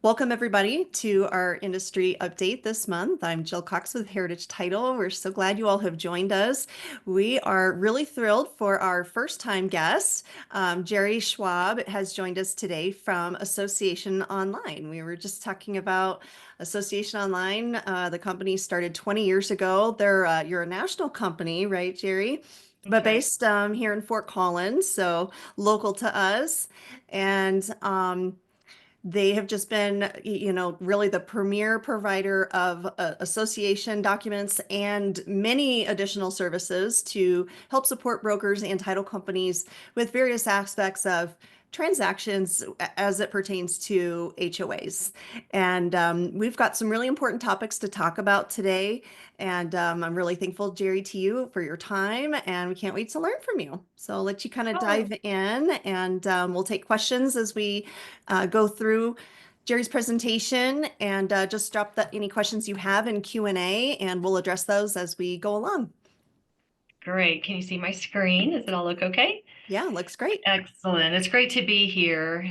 Welcome, everybody, to our industry update this month. I'm Jill Cox with Heritage Title. We're so glad you all have joined us. We are really thrilled for our first time guest. Jerie Schwab has joined us today from Association Online. We were just talking about Association Online. The company started 20 years ago. You're a national company, right, Jerie? That's But right. based here in Fort Collins, so local to us. And they have just been, really the premier provider of association documents and many additional services to help support brokers and title companies with various aspects of transactions as it pertains to HOAs. And we've got some really important topics to talk about today. And I'm really thankful, Jerie, to you for your time, and we can't wait to learn from you. So I'll let you kind of Oh, dive in, and we'll take questions as we go through Jerie's presentation, and just drop any questions you have in Q&A, and we'll address those as we go along. great. Can you see my screen? Does it all look okay? Yeah, looks great. Excellent. It's great to be here.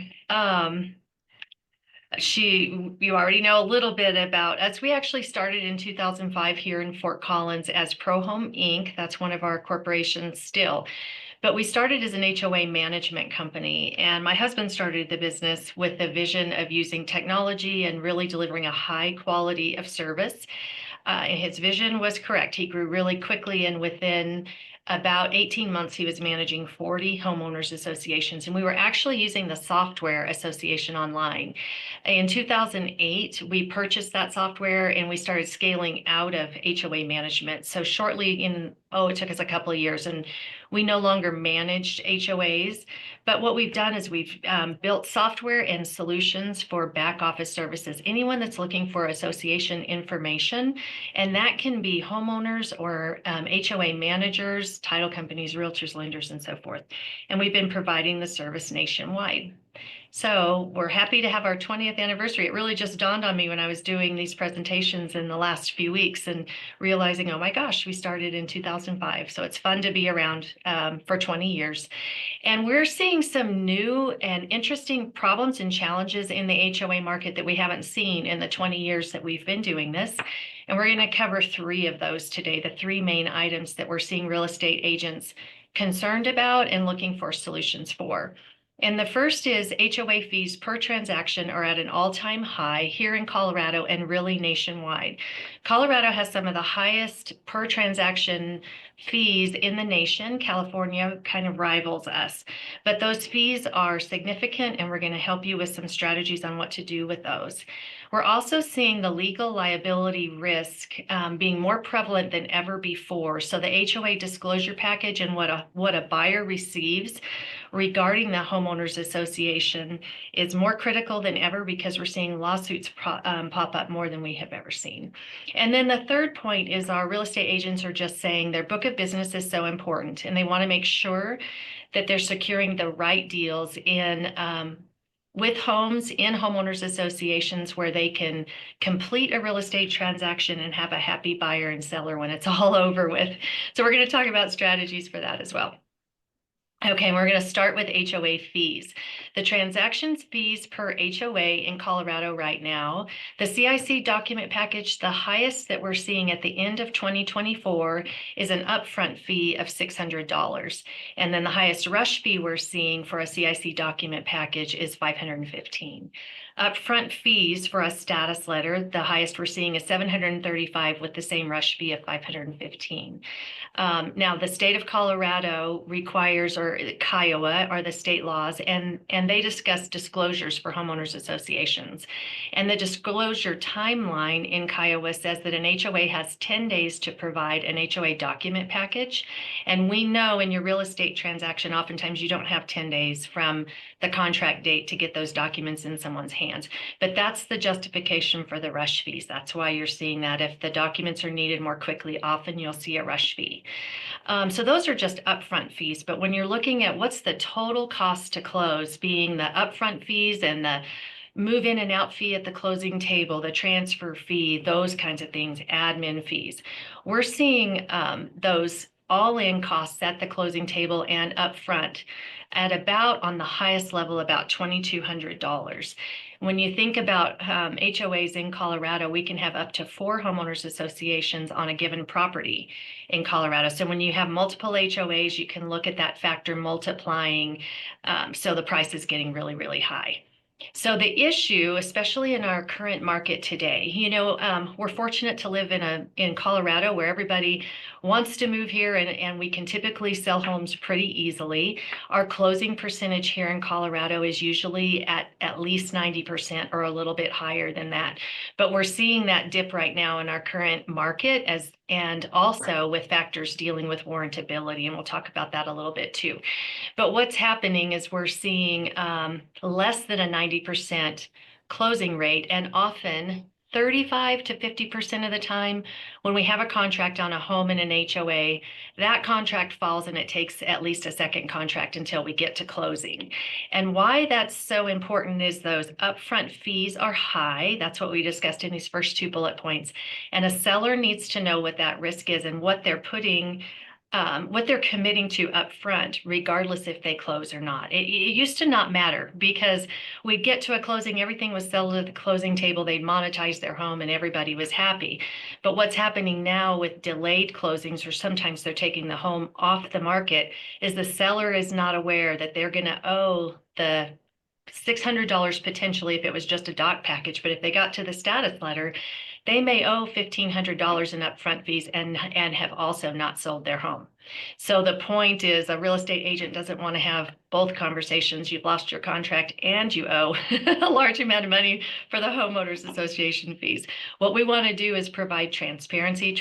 You already know a little bit about us. We actually started in 2005 here in Fort Collins as ProHome Inc. That's one of our corporations still. But we started as an HOA management company, and my husband started the business with the vision of using technology and really delivering a high quality of service. And his vision was correct. He grew really quickly, and within about 18 months, he was managing 40 homeowners associations, and we were actually using the software Association Online. In 2008, we purchased that software and we started scaling out of HOA management. So shortly it took us a couple of years, and we no longer managed HOAs. But what we've done is we've built software and solutions for back office services. Anyone that's looking for association information, and that can be homeowners or HOA managers, title companies, realtors, lenders, and so forth. And we've been providing the service nationwide. So we're happy to have our 20th anniversary. It really just dawned on me when I was doing these presentations in the last few weeks and realizing, oh my gosh, we started in 2005. So it's fun to be around for 20 years. And we're seeing some new and interesting problems and challenges in the HOA market that we haven't seen in the 20 years that we've been doing this. And we're going to cover three of those today, the three main items that we're seeing real estate agents concerned about and looking for solutions for. And the first is HOA fees per transaction are at an all-time high here in Colorado and really nationwide. Colorado has some of the highest per transaction fees in the nation. California kind of rivals us, but those fees are significant, and we're going to help you with some strategies on what to do with those. We're also seeing the legal liability risk being more prevalent than ever before. So the HOA disclosure package and what a buyer receives regarding the homeowners association is more critical than ever because we're seeing lawsuits pop up more than we have ever seen. And then the third point is our real estate agents are just saying their book of business is so important, and they want to make sure that they're securing the right deals with homes in homeowners associations where they can complete a real estate transaction and have a happy buyer and seller when it's all over with. So we're going to talk about strategies for that as well. Okay, we're going to start with HOA fees. The transactions fees per HOA in Colorado right now, the CIC document package, the highest that we're seeing at the end of 2024 is an upfront fee of $600. And then the highest rush fee we're seeing for a CIC document package is $515. Upfront fees for a status letter, the highest we're seeing is $735 with the same rush fee of $515. Now, the state of Colorado requires, or Kiowa are the state laws, and they discuss disclosures for homeowners associations. And the disclosure timeline in Kiowa says that an HOA has 10 days to provide an HOA document package. And we know in your real estate transaction, oftentimes you don't have 10 days from the contract date to get those documents in someone's hands. But that's the justification for the rush fees. That's why you're seeing that. If the documents are needed more quickly, often you'll see a rush fee. So those are just upfront fees. But when you're looking at what's the total cost to close, being the upfront fees and the move in and out fee at the closing table, the transfer fee, those kinds of things, admin fees, we're seeing those all-in costs at the closing table and upfront at about, on the highest level, about $2,200. When you think about HOAs in Colorado, we can have up to 4 homeowners associations on a given property in Colorado. So when you have multiple HOAs, you can look at that factor multiplying. So the price is getting really, really high. So the issue, especially in our current market today, we're fortunate to live in Colorado where everybody wants to move here, and we can typically sell homes pretty easily. Our closing percentage here in Colorado is usually at least 90% or a little bit higher than that. But we're seeing that dip right now in our current market and also with factors dealing with warrantability, and we'll talk about that a little bit too. But what's happening is we're seeing less than a 90% closing rate, and often 35 to 50% of the time when we have a contract on a home in an HOA, that contract falls and it takes at least a second contract until we get to closing. And why that's so important is those upfront fees are high. That's what we discussed in these first 2 bullet points. And a seller needs to know what that risk is and what they're committing to upfront, regardless if they close or not. It used to not matter because we'd get to a closing, everything was settled at the closing table, they'd monetize their home and everybody was happy. But what's happening now with delayed closings, or sometimes they're taking the home off the market, is the seller is not aware that they're going to owe the $600 potentially if it was just a doc package, but if they got to the status letter, they may owe $1,500 in upfront fees and have also not sold their home. So the point is, a real estate agent doesn't want to have both conversations. You've lost your contract and you owe a large amount of money for the homeowners association fees. What we want to do is provide transparency,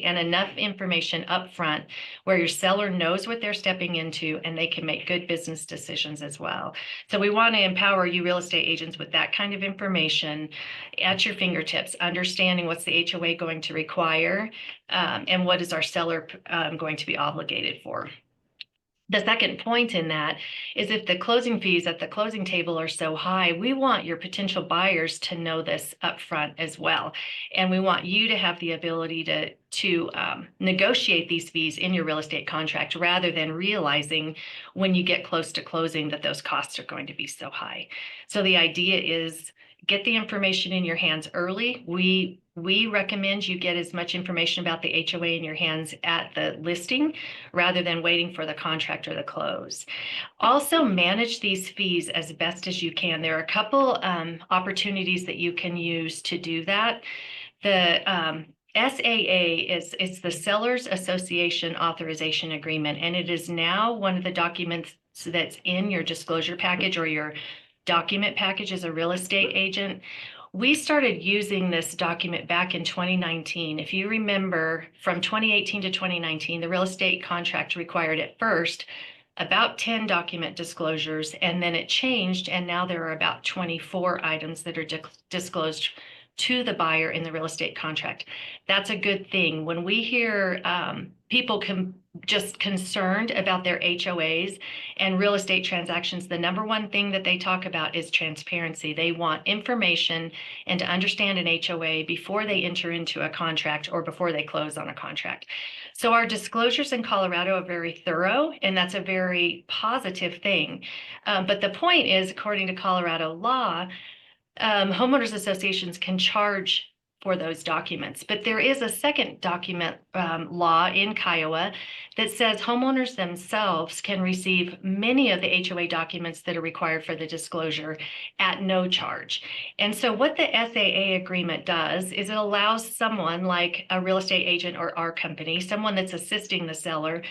and enough information up front where your seller knows what they're stepping into and they can make good business decisions as well. So we want to empower you real estate agents with that kind of information at your fingertips, understanding what's the HOA going to require, and what is our seller going to be obligated for. The second point in that is, if the closing fees at the closing table are so high, we want your potential buyers to know this upfront as well. And we want you to have the ability to negotiate these fees in your real estate contract, rather than realizing when you get close to closing that those costs are going to be so high. So the idea is, get the information in your hands early. We recommend you get as much information about the HOA in your hands at the listing rather than waiting for the contract or the close. Also, manage these fees as best as you can. There are a couple opportunities that you can use to do that. The SAA it's the Sellers Association Authorization Agreement, and it is now one of the documents that's in your disclosure package or your document package as a real estate agent. We started using this document back in 2019. If you remember, from 2018 to 2019, the real estate contract required at first about 10 document disclosures, and then it changed, and now there are about 24 items that are disclosed to the buyer in the real estate contract. That's a good thing. When we hear people just concerned about their HOAs and real estate transactions, the number one thing that they talk about is transparency. They want information and to understand an HOA before they enter into a contract or before they close on a contract. So our disclosures in Colorado are very thorough, and that's a very positive thing. But the point is, according to Colorado law, homeowners associations can charge for those documents. But there is a second document law in Kiowa that says homeowners themselves can receive many of the HOA documents that are required for the disclosure at no charge. And so what the SAA agreement does is it allows someone like a real estate agent or our company, someone that's assisting the seller,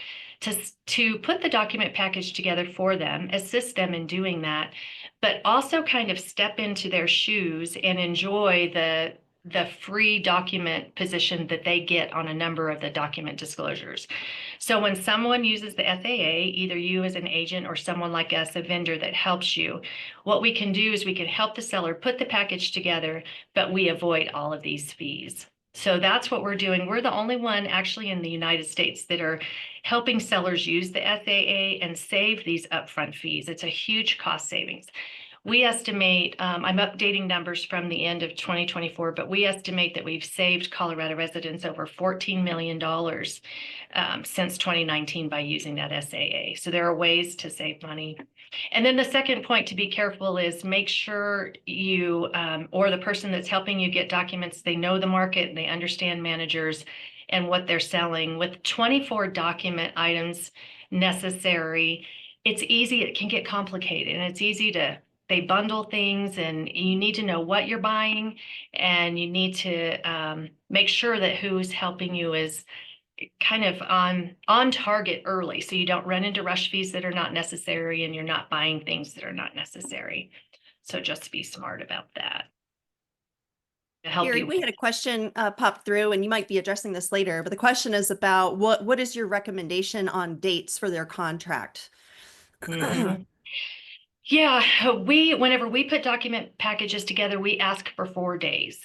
to put the document package together for them, assist them in doing that, but also kind of step into their shoes and enjoy the free document position that they get on a number of the document disclosures. So when someone uses the SAA, either you as an agent or someone like us, a vendor that helps you, what we can do is we can help the seller put the package together, but we avoid all of these fees. So that's what we're doing. We're the only one actually in the United States that are helping sellers use the SAA and save these upfront fees. It's a huge cost savings. We estimate, I'm updating numbers from the end of 2024, but we estimate that we've saved Colorado residents over $14 million since 2019 by using that SAA. So there are ways to save money. And then the second point to be careful is make sure you, or the person that's helping you get documents, they know the market, they understand managers and what they're selling. With 24 document items necessary, it's easy, it can get complicated, and it's easy to, they bundle things, and you need to know what you're buying, and you need to make sure that who's helping you is kind of on target early, so you don't run into rush fees that are not necessary, and you're not buying things that are not necessary. So just be smart about that to help Jerie, you. we had a question pop through, and you might be addressing this later, but the question is about what is your recommendation on dates for their contract? Mhm. Yeah, whenever we put document packages together, we ask for 4 days.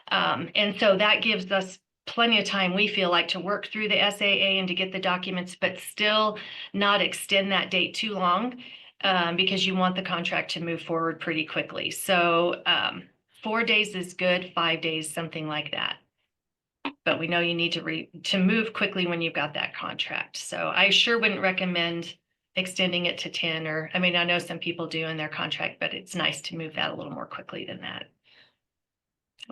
And so that gives us plenty of time, we feel like, to work through the SAA and to get the documents, but still not extend that date too long, because you want the contract to move forward pretty quickly. So 4 days is good, 5 days, something like that. But we know you need to move quickly when you've got that contract. So I sure wouldn't recommend extending it to 10, or, I mean, I know some people do in their contract, but it's nice to move that a little more quickly than that.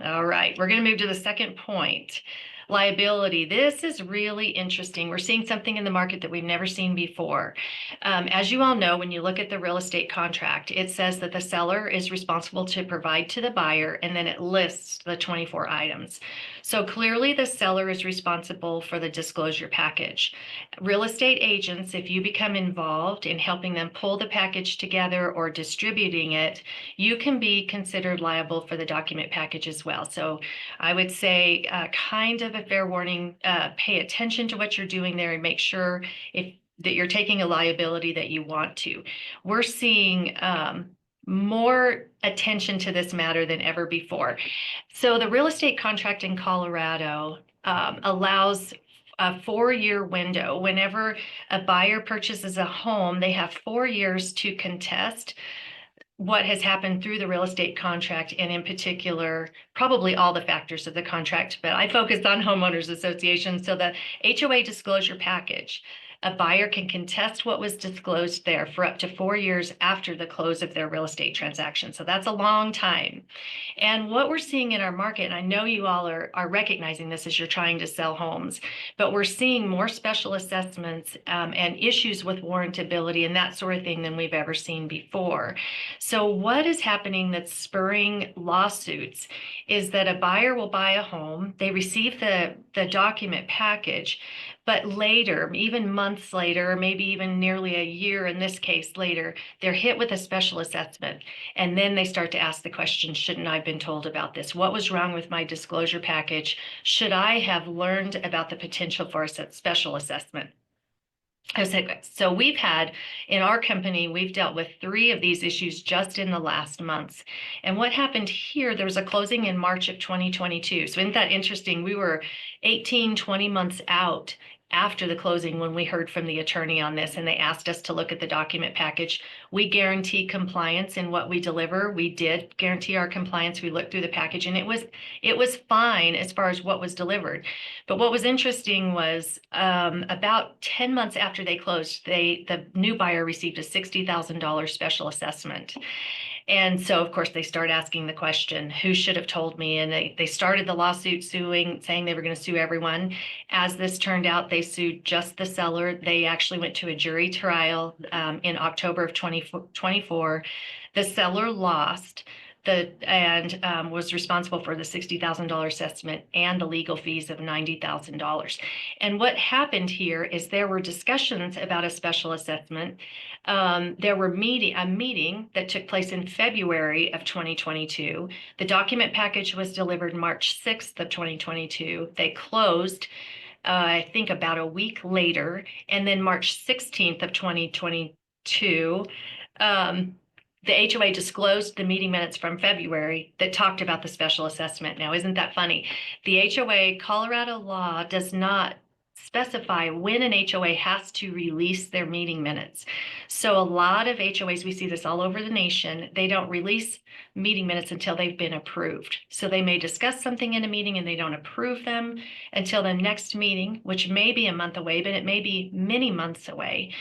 All right, we're going to move to the second point. Liability. This is really interesting. We're seeing something in the market that we've never seen before. As you all know, when you look at the real estate contract, it says that the seller is responsible to provide to the buyer, and then it lists the 24 items. So clearly the seller is responsible for the disclosure package. Real estate agents, if you become involved in helping them pull the package together or distributing it, you can be considered liable for the document package as well. So I would say kind of a fair warning, pay attention to what you're doing there and make sure that you're taking a liability that you want to. We're seeing more attention to this matter than ever before. So the real estate contract in Colorado allows a 4-year window. Whenever a buyer purchases a home, they have 4 years to contest what has happened through the real estate contract, and in particular, probably all the factors of the contract, but I focused on homeowners associations. So the HOA disclosure package, a buyer can contest what was disclosed there for up to 4 years after the close of their real estate transaction. So that's a long time. And what we're seeing in our market, and I know you all are recognizing this as you're trying to sell homes, but we're seeing more special assessments and issues with warrantability and that sort of thing than we've ever seen before. So what is happening that's spurring lawsuits is that a buyer will buy a home, they receive the document package, but later, even months later, or maybe even nearly a year in this case later, they're hit with a special assessment. And then they start to ask the question, shouldn't I have been told about this? What was wrong with my disclosure package? Should I have learned about the potential for a special assessment? So we've had, in our company, we've dealt with 3 of these issues just in the last months. And what happened here, there was a closing in March of 2022. So isn't that interesting? We were 18, 20 months out after the closing when we heard from the attorney on this, and they asked us to look at the document package. We guarantee compliance in what we deliver. We did guarantee our compliance. We looked through the package, and it was fine as far as what was delivered. But what was interesting was about 10 months after they closed, the new buyer received a $60,000 special assessment. And so, of course, they start asking the question, who should have told me? And they started the lawsuit saying they were going to sue everyone. As this turned out, they sued just the seller. They actually went to a jury trial in October of 2024. The seller lost and was responsible for the $60,000 assessment and the legal fees of $90,000. And what happened here is there were discussions about a special assessment. There were a meeting that took place in February of 2022. The document package was delivered March 6th of 2022. They closed, I think, about a week later, and then March 16th of 2022, the HOA disclosed the meeting minutes from February that talked about the special assessment. Now, isn't that funny? The HOA, Colorado law does not specify when an HOA has to release their meeting minutes. So a lot of HOAs, we see this all over the nation, they don't release meeting minutes until they've been approved. So they may discuss something in a meeting and they don't approve them until the next meeting, which may be a month away, but it may be many months away.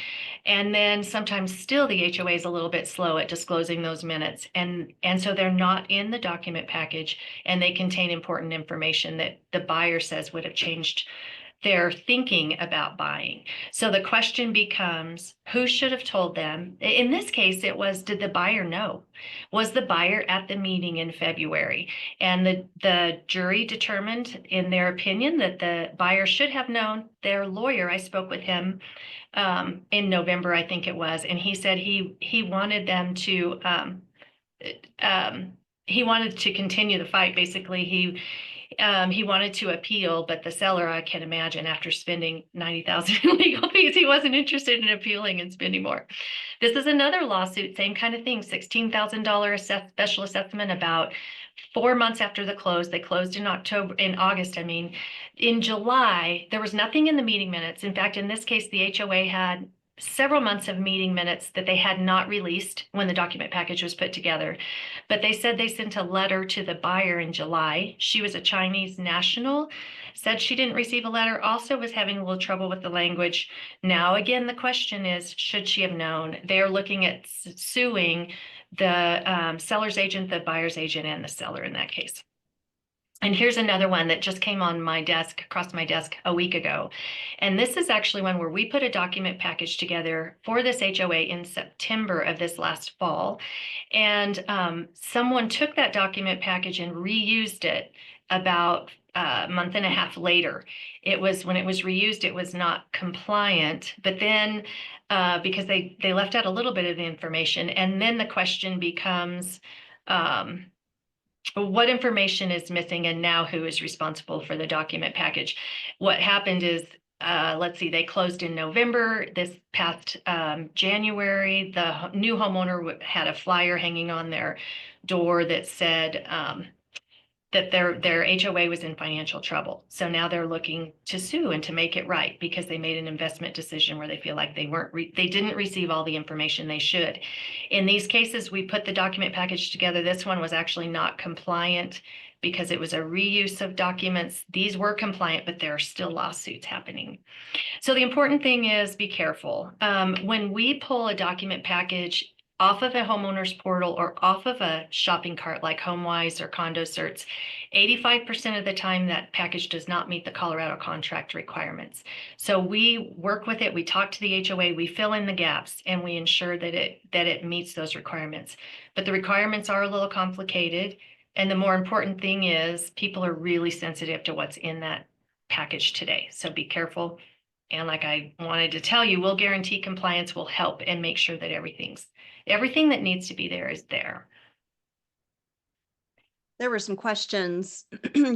And then sometimes still the HOA is a little bit slow at disclosing those minutes. And so they're not in the document package, and they contain important information that the buyer says would have changed their thinking about buying. So the question becomes, who should have told them? In this case, it was, did the buyer know? Was the buyer at the meeting in February? And the jury determined in their opinion that the buyer should have known. Their lawyer, I spoke with him in November, I think it was, and he said he wanted them to he wanted to continue the fight. Basically, he wanted to appeal, but the seller, I can imagine, after spending $90,000 in legal fees, he wasn't interested in appealing and spending more. This is another lawsuit, same kind of thing, $16,000 special assessment about 4 months after the close. They closed in August, I mean. In July, there was nothing in the meeting minutes. In fact, in this case, the HOA had several months of meeting minutes that they had not released when the document package was put together. But they said they sent a letter to the buyer in July. She was a Chinese national, said she didn't receive a letter, also was having a little trouble with the language. Now, again, the question is, should she have known? They're looking at suing the seller's agent, the buyer's agent, and the seller in that case. And here's another one that just came on my desk, across my desk a week ago. And this is actually one where we put a document package together for this HOA in September of this last fall. And someone took that document package and reused it about a month and a half later. It was, when it was reused, it was not compliant, but then because they left out a little bit of the information. And then the question becomes, what information is missing, and now who is responsible for the document package? What happened is, let's see, they closed in November. This past January, the new homeowner had a flyer hanging on their door that said that their HOA was in financial trouble. So now they're looking to sue and to make it right because they made an investment decision where they feel like they didn't receive all the information they should. In these cases, we put the document package together. This one was actually not compliant because it was a reuse of documents. These were compliant, but there are still lawsuits happening. So the important thing is be careful. When we pull a document package off of a homeowner's portal or off of a shopping cart like HomeWise or Condo Certs, 85% of the time that package does not meet the Colorado contract requirements. So we work with it, we talk to the HOA, we fill in the gaps, and we ensure that it meets those requirements. But the requirements are a little complicated, and the more important thing is people are really sensitive to what's in that package today. So be careful. And like I wanted to tell you, we'll guarantee compliance, will help and make sure that everything that needs to be there is there. There were some questions,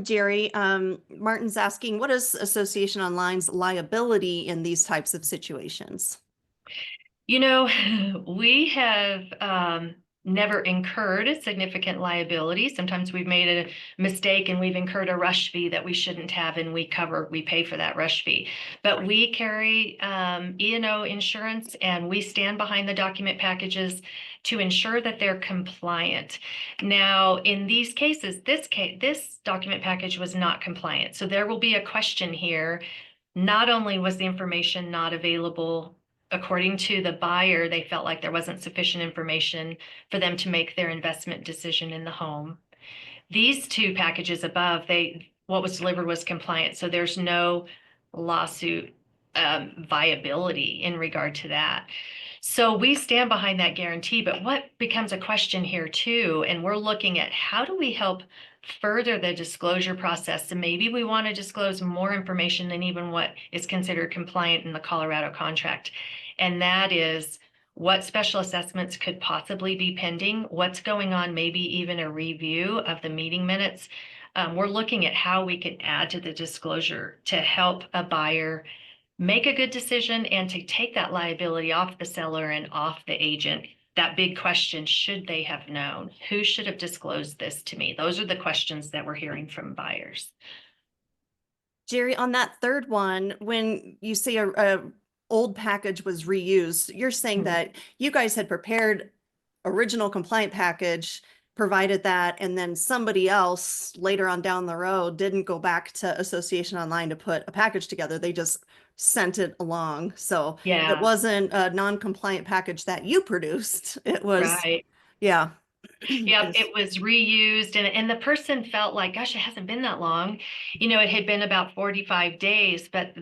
Jerie. Martin's asking, what is Association Online's liability in these types of situations? You know, we have never incurred a significant liability. Sometimes we've made a mistake and we've incurred a rush fee that we shouldn't have, and we pay for that rush fee. But we carry E&O insurance, and we stand behind the document packages to ensure that they're compliant. Now, in these cases, this document package was not compliant. So there will be a question here. Not only was the information not available, according to the buyer, they felt like there wasn't sufficient information for them to make their investment decision in the home. These two packages above, what was delivered was compliant. So there's no lawsuit viability in regard to that. So we stand behind that guarantee, but what becomes a question here too, and we're looking at how do we help further the disclosure process. So maybe we want to disclose more information than even what is considered compliant in the Colorado contract. And that is what special assessments could possibly be pending, what's going on, maybe even a review of the meeting minutes. We're looking at how we can add to the disclosure to help a buyer make a good decision and to take that liability off the seller and off the agent. That big question, should they have known? Who should have disclosed this to me? Those are the questions that we're hearing from buyers. Jerry, on that third one, when you say a old package was reused, you're saying Mhm. that you guys had prepared original compliant package, provided that, and then somebody else later on down the road didn't go back to Association Online to put a package together. They just sent it along. So it Yeah, wasn't a non-compliant package that you produced. It was, right. yeah. Yeah, It's- it was reused and the person felt like, gosh, it hasn't been that long. You know, it had been about 45 days, but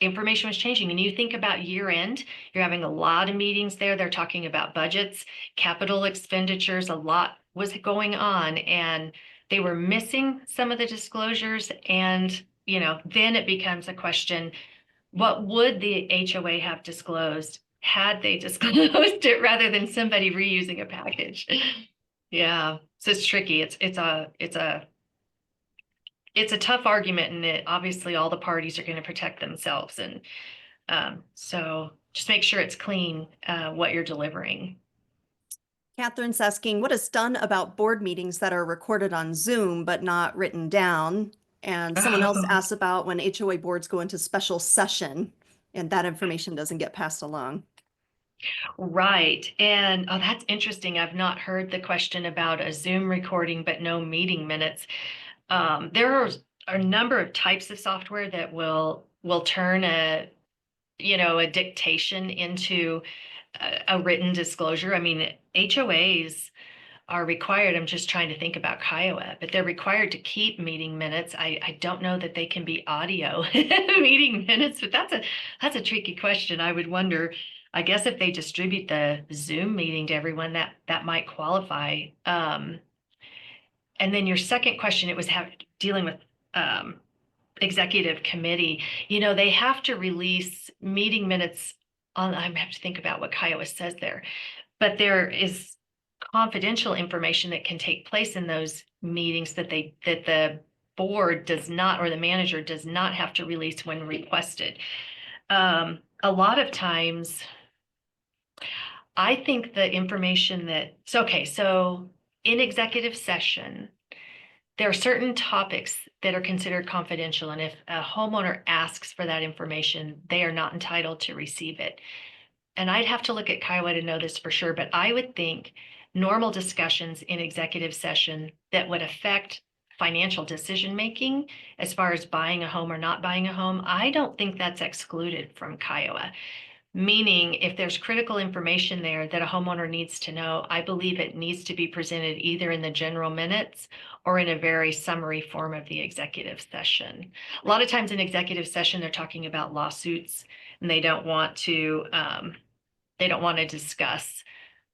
information was changing. And you think about year end, you're having a lot of meetings there. They're talking about budgets, capital expenditures, a lot was going on, and they were missing some of the disclosures. And, you know, then it becomes a question, what would the HOA have disclosed had they disclosed it rather than somebody reusing a package? Yeah, so it's tricky. It's a tough argument, and obviously all the parties are going to protect themselves, and so just make sure it's clean what you're delivering. Catherine's asking, what is done about board meetings that are recorded on Zoom but not written down? And someone else asks about when HOA boards go into special session and that information doesn't get passed along. Right. And oh, that's interesting. I've not heard the question about a Zoom recording, but no meeting minutes. There are a number of types of software that will turn a dictation into a written disclosure. I mean, HOAs are required. I'm just trying to think about Kiowa, but they're required to keep meeting minutes. I don't know that they can be audio meeting minutes, but that's a tricky question. I would wonder, I guess if they distribute the Zoom meeting to everyone, that might qualify. And then your second question, it was dealing with um, executive committee. You know, they have to release meeting minutes on, I have to think about what Kiowa says there, but there is confidential information that can take place in those meetings that the board does not, or the manager does not have to release when requested. A lot of times, I think the information so in executive session, there are certain topics that are considered confidential, and if a homeowner asks for that information, they are not entitled to receive it. And I'd have to look at Kiowa to know this for sure, but I would think normal discussions in executive session that would affect financial decision making as far as buying a home or not buying a home, I don't think that's excluded from Kiowa. Meaning, if there's critical information there that a homeowner needs to know, I believe it needs to be presented either in the general minutes or in a very summary form of the executive session. A lot of times in executive session, they're talking about lawsuits, and they don't want to discuss,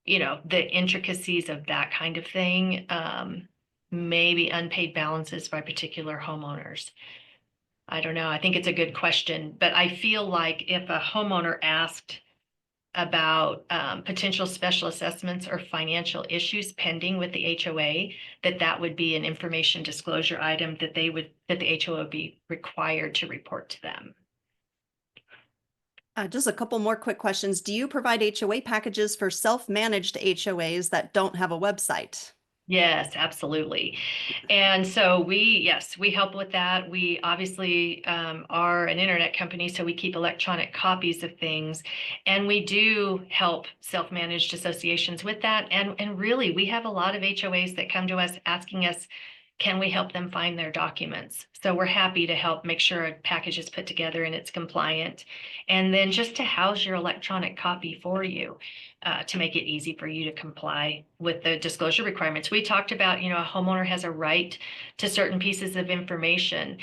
the intricacies of that kind of thing. Maybe unpaid balances by particular homeowners. I don't know. I think it's a good question, but I feel like if a homeowner asked about potential special assessments or financial issues pending with the HOA, that would be an information disclosure item that the HOA would be required to report to them. Just a couple more quick questions. Do you provide HOA packages for self-managed HOAs that don't have a website? Yes, absolutely. And so yes, we help with that. We obviously are an internet company, so we keep electronic copies of things. And we do help self-managed associations with that. And really, we have a lot of HOAs that come to us asking us, can we help them find their documents? So we're happy to help make sure a package is put together and it's compliant. And then just to house your electronic copy for you, to make it easy for you to comply with the disclosure requirements. We talked about, a homeowner has a right to certain pieces of information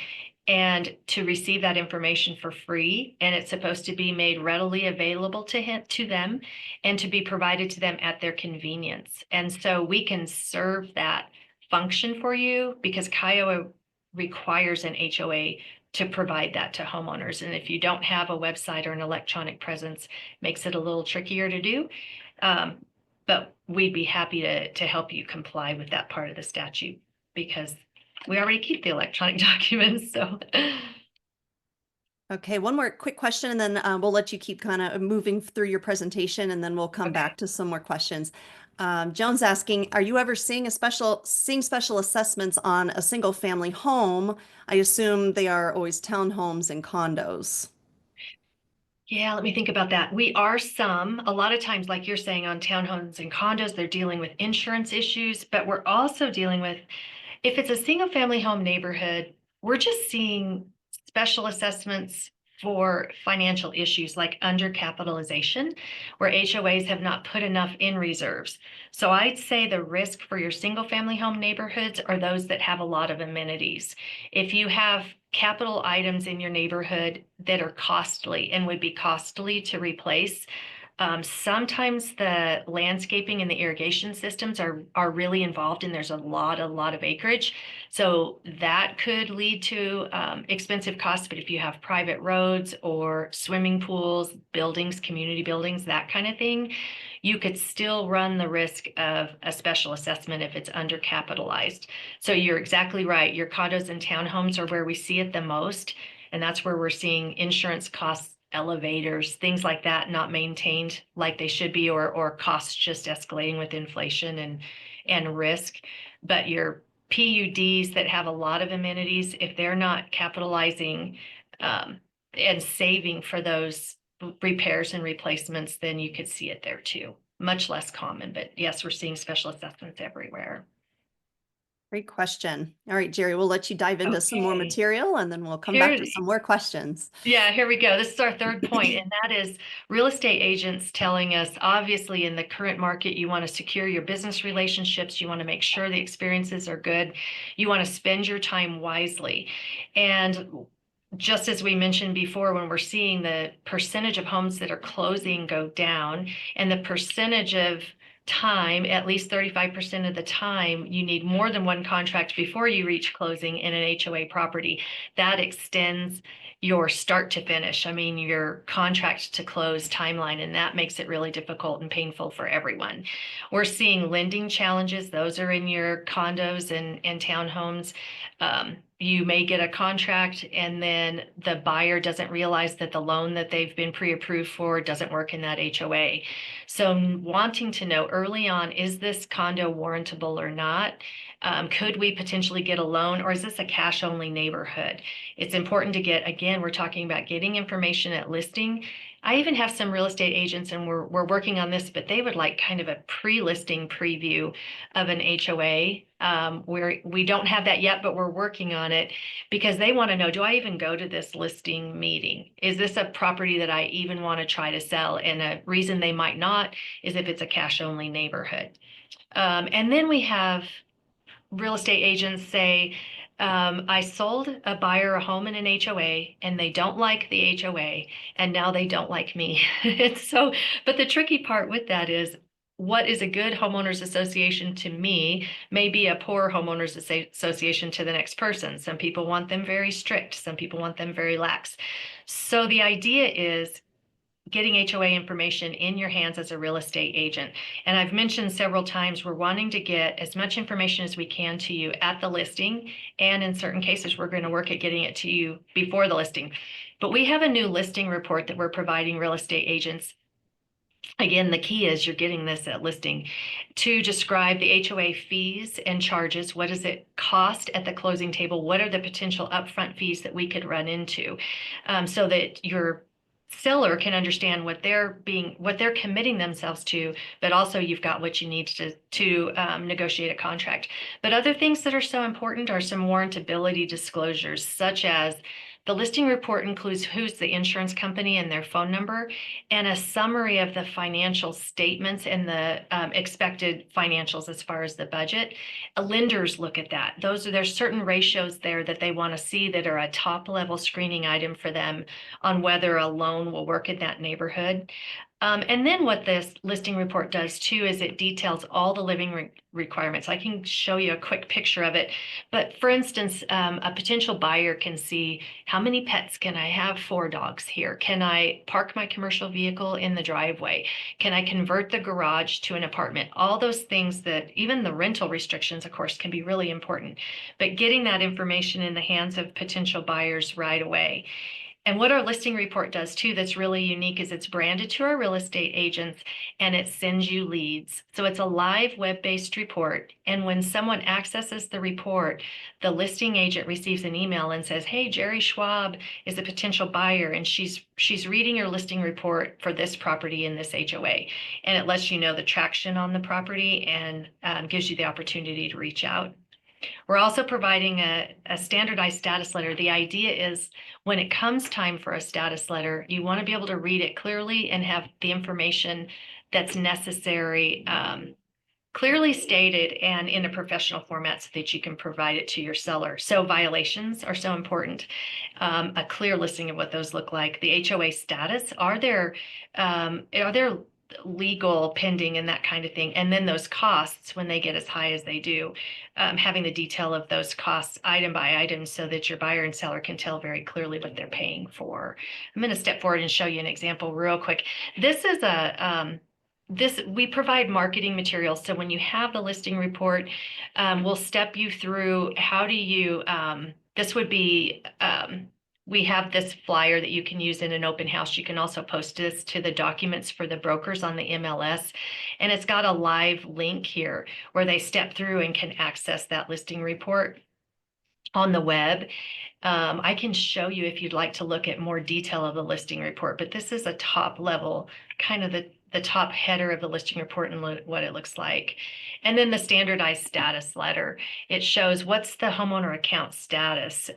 and to receive that information for free. And it's supposed to be made readily available to them and to be provided to them at their convenience. And so we can serve that function for you because Kiowa requires an HOA to provide that to homeowners. And if you don't have a website or an electronic presence, makes it a little trickier to do. But we'd be happy to help you comply with that part of the statute because we already keep the electronic documents. So Okay, one more quick question, and then we'll let you keep kind of moving through your presentation, and then we'll come okay. back to some more questions. Joan's asking, are you ever seeing special assessments on a single family home? I assume they are always townhomes and condos. Yeah, let me think about that. We are a lot of times, like you're saying, on townhomes and condos, they're dealing with insurance issues, but we're also dealing with, if it's a single family home neighborhood, we're just seeing special assessments for financial issues like undercapitalization, where HOAs have not put enough in reserves. So I'd say the risk for your single family home neighborhoods are those that have a lot of amenities. If you have capital items in your neighborhood that are costly and would be costly to replace, sometimes the landscaping and the irrigation systems are really involved, and there's a lot of acreage. So that could lead to expensive costs. But if you have private roads or swimming pools, buildings, community buildings, that kind of thing, you could still run the risk of a special assessment if it's undercapitalized. So you're exactly right. Your condos and townhomes are where we see it the most. And that's where we're seeing insurance costs, elevators, things like that, not maintained like they should be, or costs just escalating with inflation and risk. But your PUDs that have a lot of amenities, if they're not capitalizing and saving for those repairs and replacements, then you could see it there too. Much less common, but yes, we're seeing special assessments everywhere. Great question. All right, Jerie, we'll let you dive into some more Okay. material and then we'll come back Here, to some more questions. yeah, here we go. This is our third point, and that is real estate agents telling us, obviously, in the current market, you want to secure your business relationships. You want to make sure the experiences are good. You want to spend your time wisely. And just as we mentioned before, when we're seeing the percentage of homes that are closing go down and the percentage of time, at least 35% of the time, you need more than one contract before you reach closing in an HOA property. That extends your start to finish. I mean, your contract to close timeline, and that makes it really difficult and painful for everyone. We're seeing lending challenges. Those are in your condos and townhomes. You may get a contract and then the buyer doesn't realize that the loan that they've been pre-approved for doesn't work in that HOA. So wanting to know early on, is this condo warrantable or not? Could we potentially get a loan, or is this a cash only neighborhood? It's important to get, again, we're talking about getting information at listing. I even have some real estate agents, and we're working on this, but they would like kind of a pre-listing preview of an HOA. Where we don't have that yet, but we're working on it because they want to know, do I even go to this listing meeting? Is this a property that I even want to try to sell? And a reason they might not is if it's a cash only neighborhood. And then we have real estate agents say, I sold a buyer a home in an HOA and they don't like the HOA and now they don't like me. It's so, but the tricky part with that is, what is a good homeowners association to me may be a poor homeowners association to the next person. Some people want them very strict. Some people want them very lax. So the idea is getting HOA information in your hands as a real estate agent. And I've mentioned several times, we're wanting to get as much information as we can to you at the listing. And in certain cases, we're going to work at getting it to you before the listing. But we have a new listing report that we're providing real estate agents. Again, the key is you're getting this at listing to describe the HOA fees and charges. What does it cost at the closing table? What are the potential upfront fees that we could run into, so that your seller can understand what they're committing themselves to, but also you've got what you need to negotiate a contract. But other things that are so important are some warrantability disclosures, such as the listing report includes who's the insurance company and their phone number, and a summary of the financial statements and the expected financials as far as the budget. Lenders look at that. There's certain ratios there that they want to see that are a top level screening item for them on whether a loan will work in that neighborhood. And then what this listing report does too is it details all the living requirements. I can show you a quick picture of it. But for instance, a potential buyer can see, how many pets can I have? 4 dogs here. Can I park my commercial vehicle in the driveway? Can I convert the garage to an apartment? All those things that, even the rental restrictions, of course, can be really important. But getting that information in the hands of potential buyers right away. And what our listing report does too, that's really unique, is it's branded to our real estate agents and it sends you leads. So it's a live web-based report. And when someone accesses the report, the listing agent receives an email and says, "Hey, Jerie Schwab is a potential buyer, and she's reading your listing report for this property in this HOA." And it lets you know the traction on the property and gives you the opportunity to reach out. We're also providing a standardized status letter. The idea is when it comes time for a status letter, you want to be able to read it clearly and have the information that's necessary clearly stated and in a professional format so that you can provide it to your seller. So violations are so important. A clear listing of what those look like. The HOA status, are there legal pending and that kind of thing, and then those costs when they get as high as they do, having the detail of those costs item by item so that your buyer and seller can tell very clearly what they're paying for. I'm going to step forward and show you an example real quick. This is we provide marketing materials. So when you have the listing report, we'll step you through how do you, this would be, we have this flyer that you can use in an open house. You can also post this to the documents for the brokers on the MLS. And it's got a live link here where they step through and can access that listing report on the web. I can show you if you'd like to look at more detail of the listing report, but this is a top level, kind of the top header of the listing report and what it looks like. And then the standardized status letter. It shows what's the homeowner account status,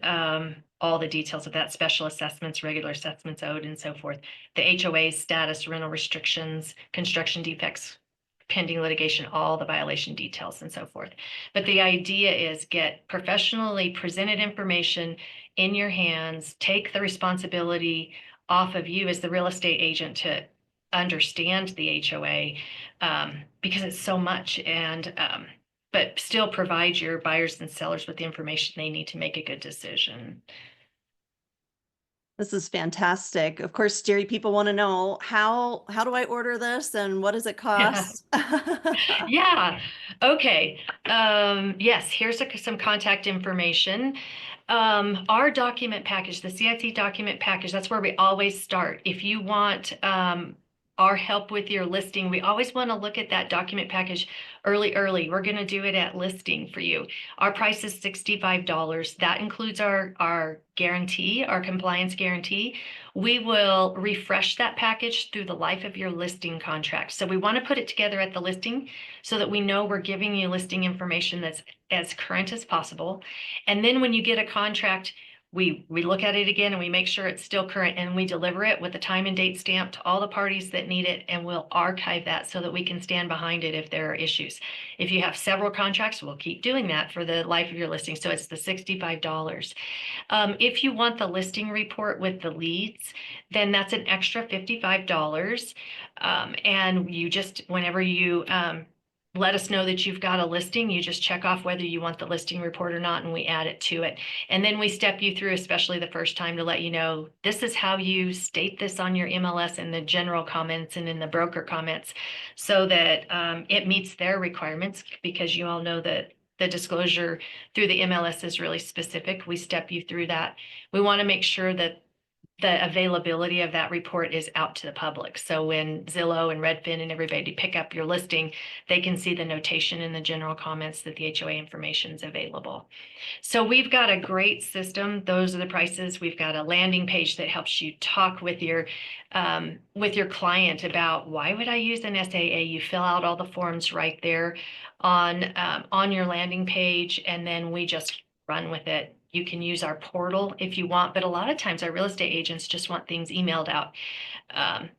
all the details of that, special assessments, regular assessments owed, and so forth. The HOA status, rental restrictions, construction defects, pending litigation, all the violation details and so forth. But the idea is get professionally presented information in your hands, take the responsibility off of you as the real estate agent to understand the HOA, because it's so much, and but still provide your buyers and sellers with the information they need to make a good decision. This is fantastic. Of course, Jerie, people want to know how do I order this and what does it cost? Yeah. Okay. Yes, here's some contact information. Our document package, the CIC document package, that's where we always start. If you want our help with your listing, we always want to look at that document package early. We're going to do it at listing for you. Our price is $65. That includes our guarantee, our compliance guarantee. We will refresh that package through the life of your listing contract. So we want to put it together at the listing so that we know we're giving you listing information that's as current as possible. And then when you get a contract, we look at it again and we make sure it's still current, and we deliver it with a time and date stamp to all the parties that need it, and we'll archive that so that we can stand behind it if there are issues. If you have several contracts, we'll keep doing that for the life of your listing. So it's the $65. If you want the listing report with the leads, then that's an extra $55. And you just, whenever you let us know that you've got a listing, you just check off whether you want the listing report or not, and we add it to it. And then we step you through, especially the first time, to let you know, this is how you state this on your MLS in the general comments and in the broker comments, so that it meets their requirements, because you all know that the disclosure through the MLS is really specific. We step you through that. We want to make sure that the availability of that report is out to the public. So when Zillow and Redfin and everybody pick up your listing, they can see the notation in the general comments that the HOA information is available. So we've got a great system. Those are the prices. We've got a landing page that helps you talk with your client about, why would I use an SAA? You fill out all the forms right there on your landing page, and then we just run with it. You can use our portal if you want, but a lot of times our real estate agents just want things emailed out.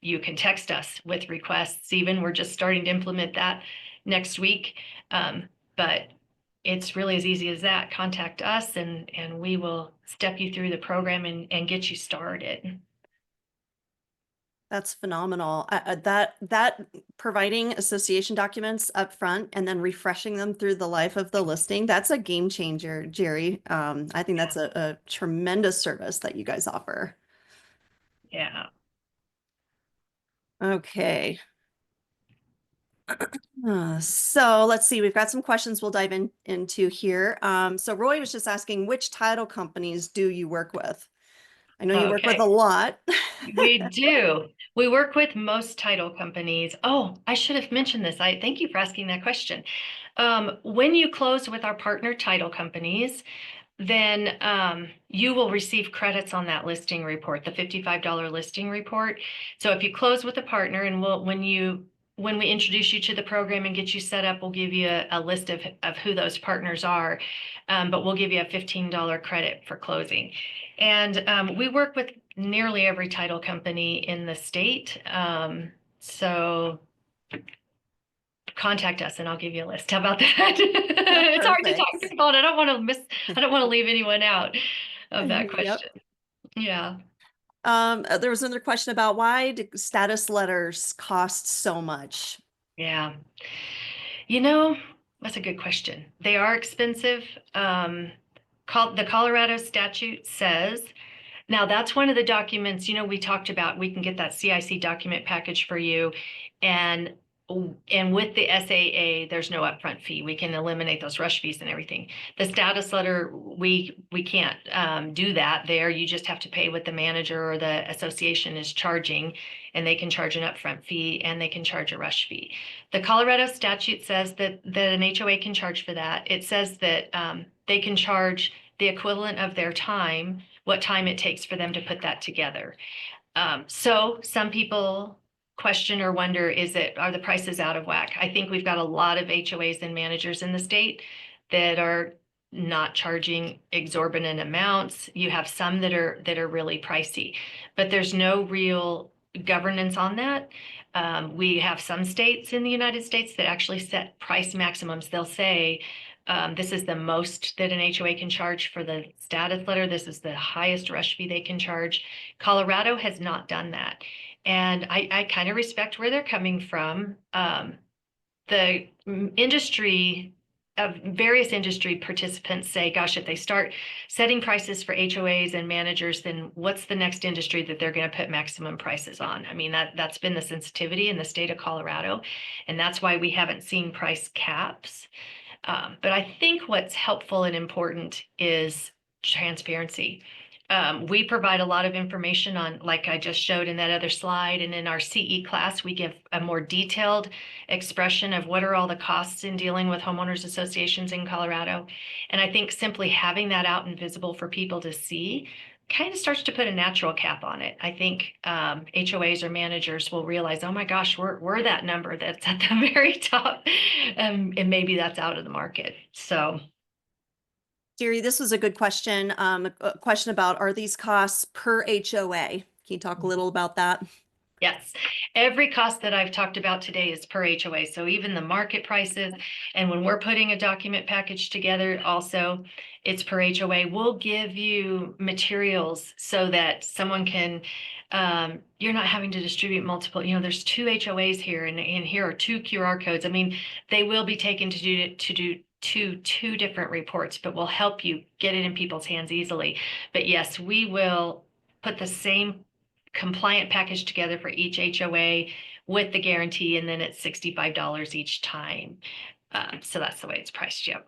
You can text us with requests. Even we're just starting to implement that next week. But it's really as easy as that. Contact us and we will step you through the program and get you started. That's phenomenal. That providing association documents up front and then refreshing them through the life of the listing, that's a game changer, Jerie. I think that's a tremendous service that you guys offer. Yeah. Okay. So let's see, we've got some questions we'll dive into here. So Roy was just asking, which title companies do you work with? I know you work with a Okay. lot. We do. We work with most title companies. Oh, I should have mentioned this. I thank you for asking that question. When you close with our partner title companies, then you will receive credits on that listing report, the $55 listing report. So if you close with a partner, and when we introduce you to the program and get you set up, we'll give you a list of who those partners are, but we'll give you a $15 credit for closing. And we work with nearly every title company in the state. So contact us and I'll give you a list. How about that? It's hard to talk Perfect. about. I don't want to leave anyone out of that Yep. question. Yeah. There was another question about why do status letters cost so much? Yeah. You know, that's a good question. They are expensive. The Colorado statute says, now that's one of the documents, we talked about, we can get that CIC document package for you. And with the SAA, there's no upfront fee. We can eliminate those rush fees and everything. The status letter, we can't do that there. You just have to pay what the manager or the association is charging, and they can charge an upfront fee and they can charge a rush fee. The Colorado statute says that an HOA can charge for that. It says that they can charge the equivalent of their time, what time it takes for them to put that together. So some people question or wonder, are the prices out of whack? I think we've got a lot of HOAs and managers in the state that are not charging exorbitant amounts. You have some that are really pricey, but there's no real governance on that. We have some states in the United States that actually set price maximums. They'll say, this is the most that an HOA can charge for the status letter. This is the highest rush fee they can charge. Colorado has not done that. And I kind of respect where they're coming from. The industry of various industry participants say, gosh, if they start setting prices for HOAs and managers, then what's the next industry that they're going to put maximum prices on? I mean, that's been the sensitivity in the state of Colorado, and that's why we haven't seen price caps. But I think what's helpful and important is transparency. We provide a lot of information on, like I just showed in that other slide, and in our CE class, we give a more detailed expression of what are all the costs in dealing with homeowners associations in Colorado. And I think simply having that out and visible for people to see kind of starts to put a natural cap on it. I think HOAs or managers will realize, oh my gosh, we're that number that's at the very top, and maybe that's out of the market. So Jerie, this was a good question. A question about, are these costs per HOA? Can you talk a little about that? yes, every cost that I've talked about today is per HOA. So even the market prices, and when we're putting a document package together, also it's per HOA. We'll give you materials so that someone can, you're not having to distribute multiple, there's 2 HOAs here and here are 2 QR codes. I mean, they will be taken to do two different reports, but we'll help you get it in people's hands easily. But yes, we will put the same compliant package together for each HOA with the guarantee, and then it's $65 each time. So that's the way it's priced. Yep.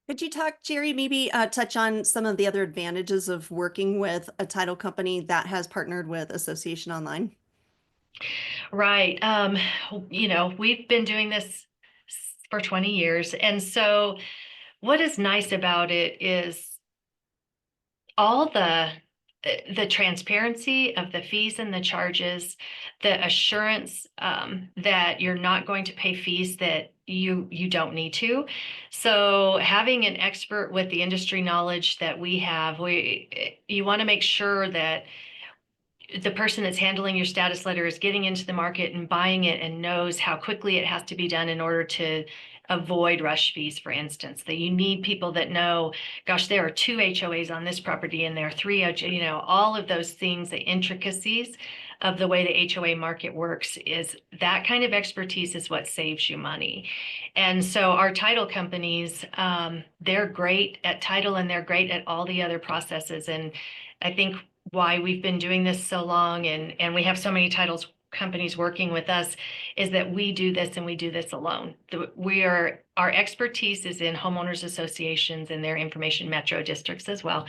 Could you talk, Jerie, maybe touch on some of the other advantages of working with a title company that has partnered with Association Online? Right. We've been doing this for 20 years. And so what is nice about it is all the transparency of the fees and the charges, the assurance that you're not going to pay fees that you don't need to. So having an expert with the industry knowledge that we have, you want to make sure that the person that's handling your status letter is getting into the market and buying it and knows how quickly it has to be done in order to avoid rush fees, for instance. That you need people that know, gosh, there are 2 HOAs on this property and there are 3, all of those things, the intricacies of the way the HOA market works, is that kind of expertise is what saves you money. And so our title companies, they're great at title and they're great at all the other processes. And I think why we've been doing this so long and we have so many companies working with us is that we do this and we do this alone. Our expertise is in homeowners associations and their information metro districts as well,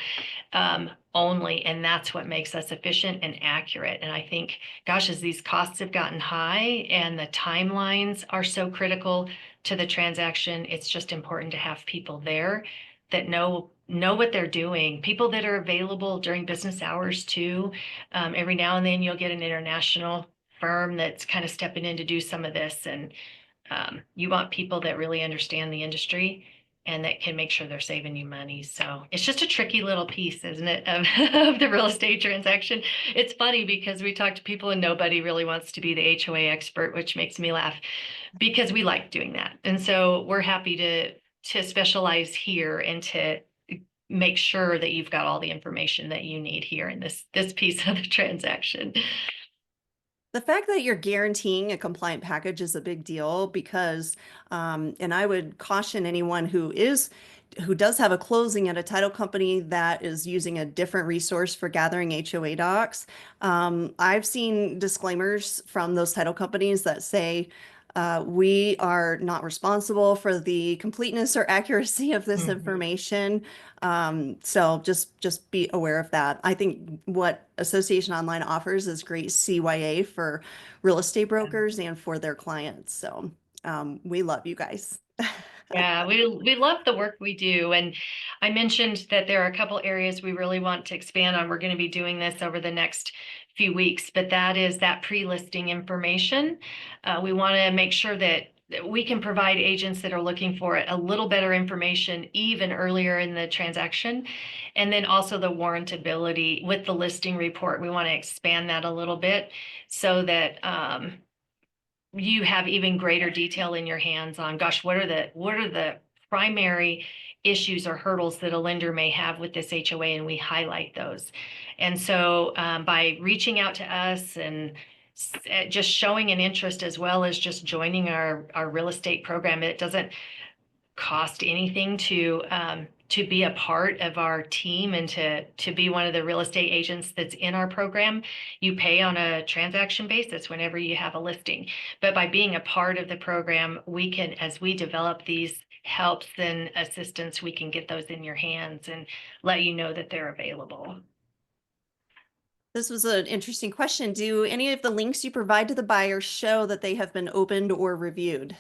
only, and that's what makes us efficient and accurate. And I think, gosh, as these costs have gotten high and the timelines are so critical to the transaction, it's just important to have people there that know what they're doing. People that are available during business hours too. Every now and then you'll get an international firm that's kind of stepping in to do some of this, and you want people that really understand the industry and that can make sure they're saving you money. So it's just a tricky little piece, isn't it, of the real estate transaction. It's funny because we talk to people and nobody really wants to be the HOA expert, which makes me laugh because we like doing that. And so we're happy to specialize here and to make sure that you've got all the information that you need here in this piece of the transaction. The fact that you're guaranteeing a compliant package is a big deal because, and I would caution anyone who does have a closing at a title company that is using a different resource for gathering HOA docs. I've seen disclaimers from those title companies that say, we are not responsible for the completeness or accuracy of this information. So just be aware of that. I think what Association Online offers is great CYA for real estate brokers and for their clients. So we love you guys. Yeah, we love the work we do. And I mentioned that there are a couple areas we really want to expand on. We're going to be doing this over the next few weeks, but that is that pre-listing information. We want to make sure that we can provide agents that are looking for a little better information even earlier in the transaction. And then also the warrantability with the listing report. We want to expand that a little bit so that you have even greater detail in your hands on, gosh, what are the primary issues or hurdles that a lender may have with this HOA, and we highlight those. And so by reaching out to us and just showing an interest as well as just joining our real estate program, it doesn't cost anything to be a part of our team and to be one of the real estate agents that's in our program. You pay on a transaction basis whenever you have a listing. But by being a part of the program, we can, as we develop these helps and assistance, we can get those in your hands and let you know that they're available. This was an interesting question. Do any of the links you provide to the buyer show that they have been opened or reviewed?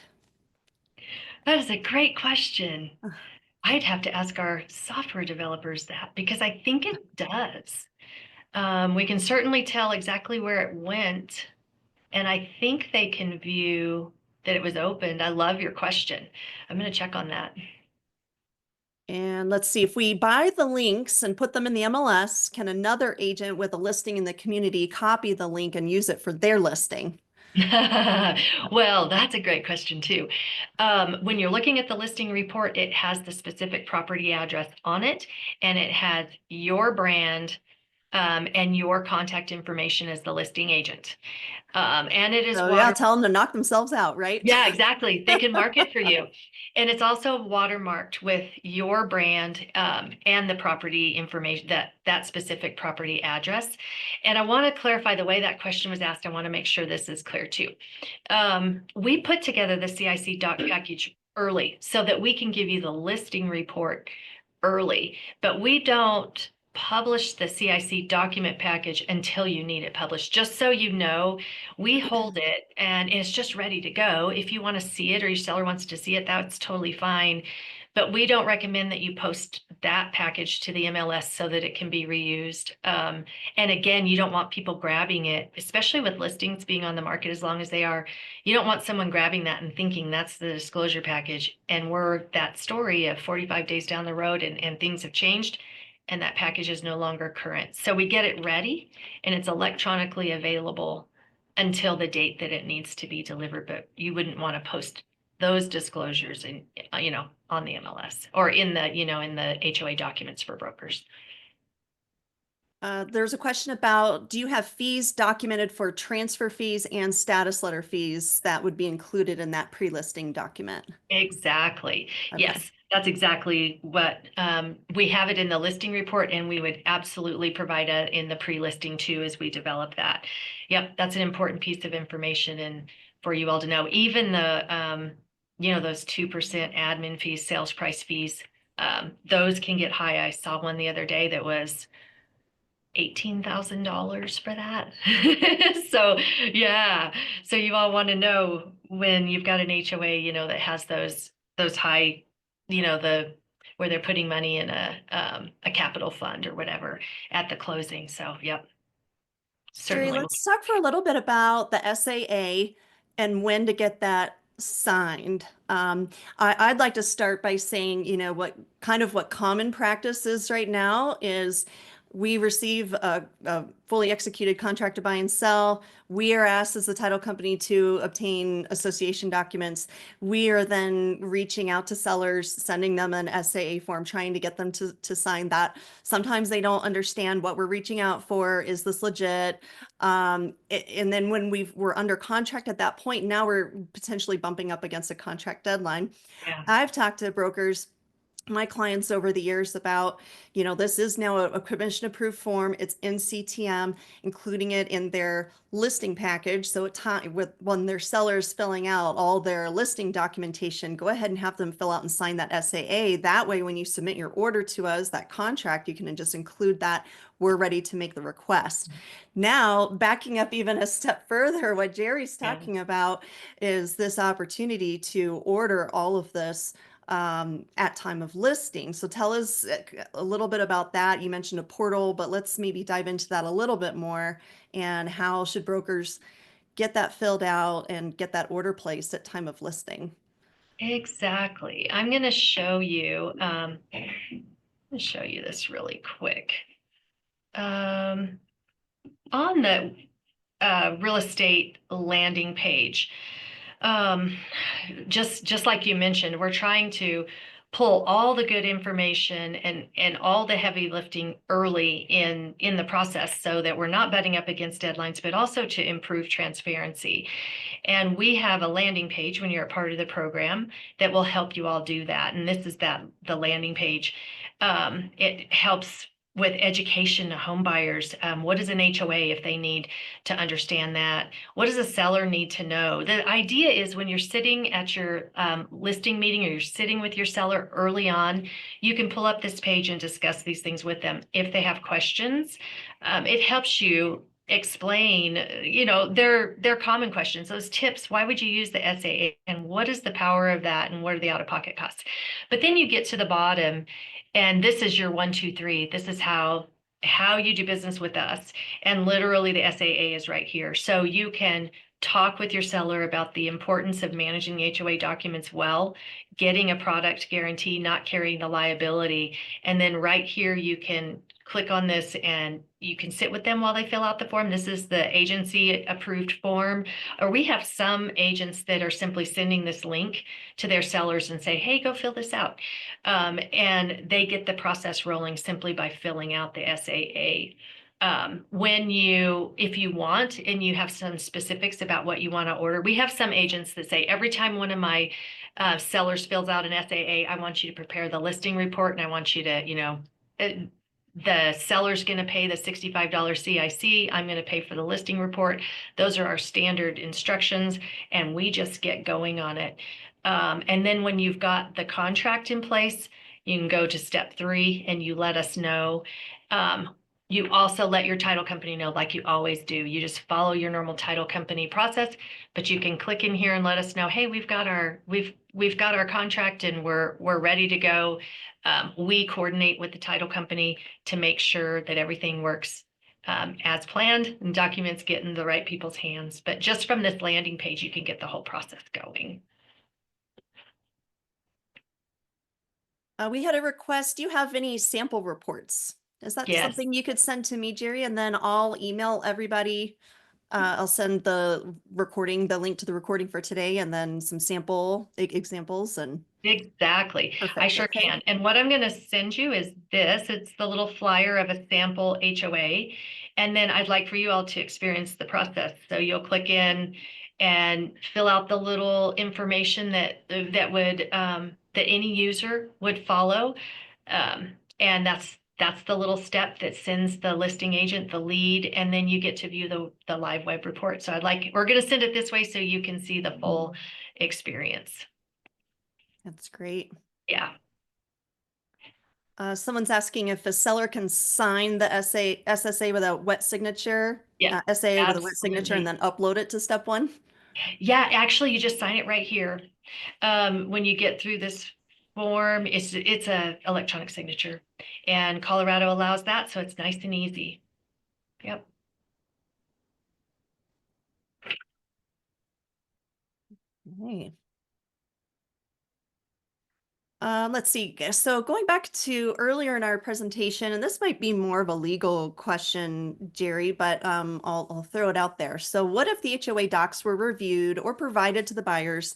That is a great question. I'd have to ask our software developers that because I think it does. We can certainly tell exactly where it went, and I think they can view that it was opened. I love your question. I'm going to check on that. And let's see, if we buy the links and put them in the MLS, can another agent with a listing in the community copy the link and use it for their listing? Well, that's a great question too. When you're looking at the listing report, it has the specific property address on it, and it has your brand and your contact information as the listing agent. And it is So yeah, tell them to knock themselves out, right? Yeah, exactly. They can mark it for you. And it's also watermarked with your brand and the property information, that specific property address. And I want to clarify the way that question was asked. I want to make sure this is clear too. We put together the CIC doc package early so that we can give you the listing report early, but we don't publish the CIC document package until you need it published. Just so you know, we hold it and it's just ready to go. If you want to see it or your seller wants to see it, that's totally fine. But we don't recommend that you post that package to the MLS so that it can be reused. And again, you don't want people grabbing it, especially with listings being on the market as long as they are. You don't want someone grabbing that and thinking that's the disclosure package. And we're that story of 45 days down the road and things have changed and that package is no longer current. So we get it ready and it's electronically available until the date that it needs to be delivered. But you wouldn't want to post those disclosures in, on the MLS or in the, in the HOA documents for brokers. There's a question about, do you have fees documented for transfer fees and status letter fees that would be included in that pre-listing document? Exactly. Okay. Yes. That's exactly what we have it in the listing report, and we would absolutely provide it in the pre-listing too as we develop that. Yep, that's an important piece of information and for you all to know. Even the those 2% admin fees, sales price fees, those can get high. I saw one the other day that was $18,000 for that. So yeah, so you all want to know when you've got an HOA, that has those high, the where they're putting money in a capital fund or whatever at the closing. So yep, Jerie, certainly. let's talk for a little bit about the SAA and when to get that signed. I'd like to start by saying, what common practice is right now is we receive a fully executed contract to buy and sell. We are asked as the title company to obtain association documents. We are then reaching out to sellers, sending them an SAA form, trying to get them to sign that. Sometimes they don't understand what we're reaching out for. Is this legit? And then when we're under contract at that point, now we're potentially bumping up against a contract deadline. Yeah. I've talked to brokers, my clients over the years about, this is now a commission approved form. It's in CTM, including it in their listing package. So when their sellers filling out all their listing documentation, go ahead and have them fill out and sign that SAA. That way, when you submit your order to us, that contract, you can just include that. We're ready to make the request. Now, backing up even a step further, what Jerry's Yeah. talking about is this opportunity to order all of this at time of listing. So tell us a little bit about that. You mentioned a portal, but let's maybe dive into that a little bit more. And how should brokers get that filled out and get that order placed at time of listing? Exactly. I'm going to show you. Show you this really quick. On the real estate landing page. Just like you mentioned, we're trying to pull all the good information and all the heavy lifting early in the process so that we're not butting up against deadlines, but also to improve transparency. And we have a landing page when you're a part of the program that will help you all do that. And this is the landing page. It helps with education to home buyers. What is an HOA if they need to understand that? What does a seller need to know? The idea is when you're sitting at your listing meeting or you're sitting with your seller early on, you can pull up this page and discuss these things with them. If they have questions, it helps you explain, their common questions, those tips. Why would you use the SAA and what is the power of that and what are the out-of-pocket costs? But then you get to the bottom and this is your 1, 2, 3. This is how you do business with us. And literally the SAA is right here. So you can talk with your seller about the importance of managing the HOA documents well, getting a product guarantee, not carrying the liability. And then right here, you can click on this and you can sit with them while they fill out the form. This is the agency approved form. Or we have some agents that are simply sending this link to their sellers and say, hey, go fill this out. And they get the process rolling simply by filling out the SAA. If you want and you have some specifics about what you want to order, we have some agents that say every time one of my sellers fills out an SAA, I want you to prepare the listing report and I want you to, the seller's going to pay the $65 CIC. I'm going to pay for the listing report. Those are our standard instructions, and we just get going on it. And then when you've got the contract in place, you can go to step 3 and you let us know. You also let your title company know like you always do. You just follow your normal title company process, but you can click in here and let us know, hey, we've got our contract and we're ready to go. We coordinate with the title company to make sure that everything works as planned and documents get in the right people's hands. But just from this landing page, you can get the whole process going. We had a request. Do you have any sample reports? Is that Yes. something you could send to me, Jerie? And then I'll email everybody. I'll send the link to the recording for today, and then some sample examples. And Exactly. perfect. I sure Okay. can. And what I'm going to send you is this. It's the little flyer of a sample HOA. And then I'd like for you all to experience the process. So you'll click in and fill out the little information that any user would follow. And that's the little step that sends the listing agent the lead, and then you get to view the live web report. So we're going to send it this way so you can see the full experience. That's great. Yeah. Someone's asking if a seller can sign the SSA with a wet signature, Yeah, SAA with a wet signature, and absolutely. then upload it to step one. Yeah, actually, you just sign it right here. When you get through this form, it's a electronic signature, and Colorado allows that, so it's nice and easy. Yep. Okay. Let's see. So going back to earlier in our presentation, and this might be more of a legal question, Jerie, but I'll throw it out there. So what if the HOA docs were reviewed or provided to the buyers?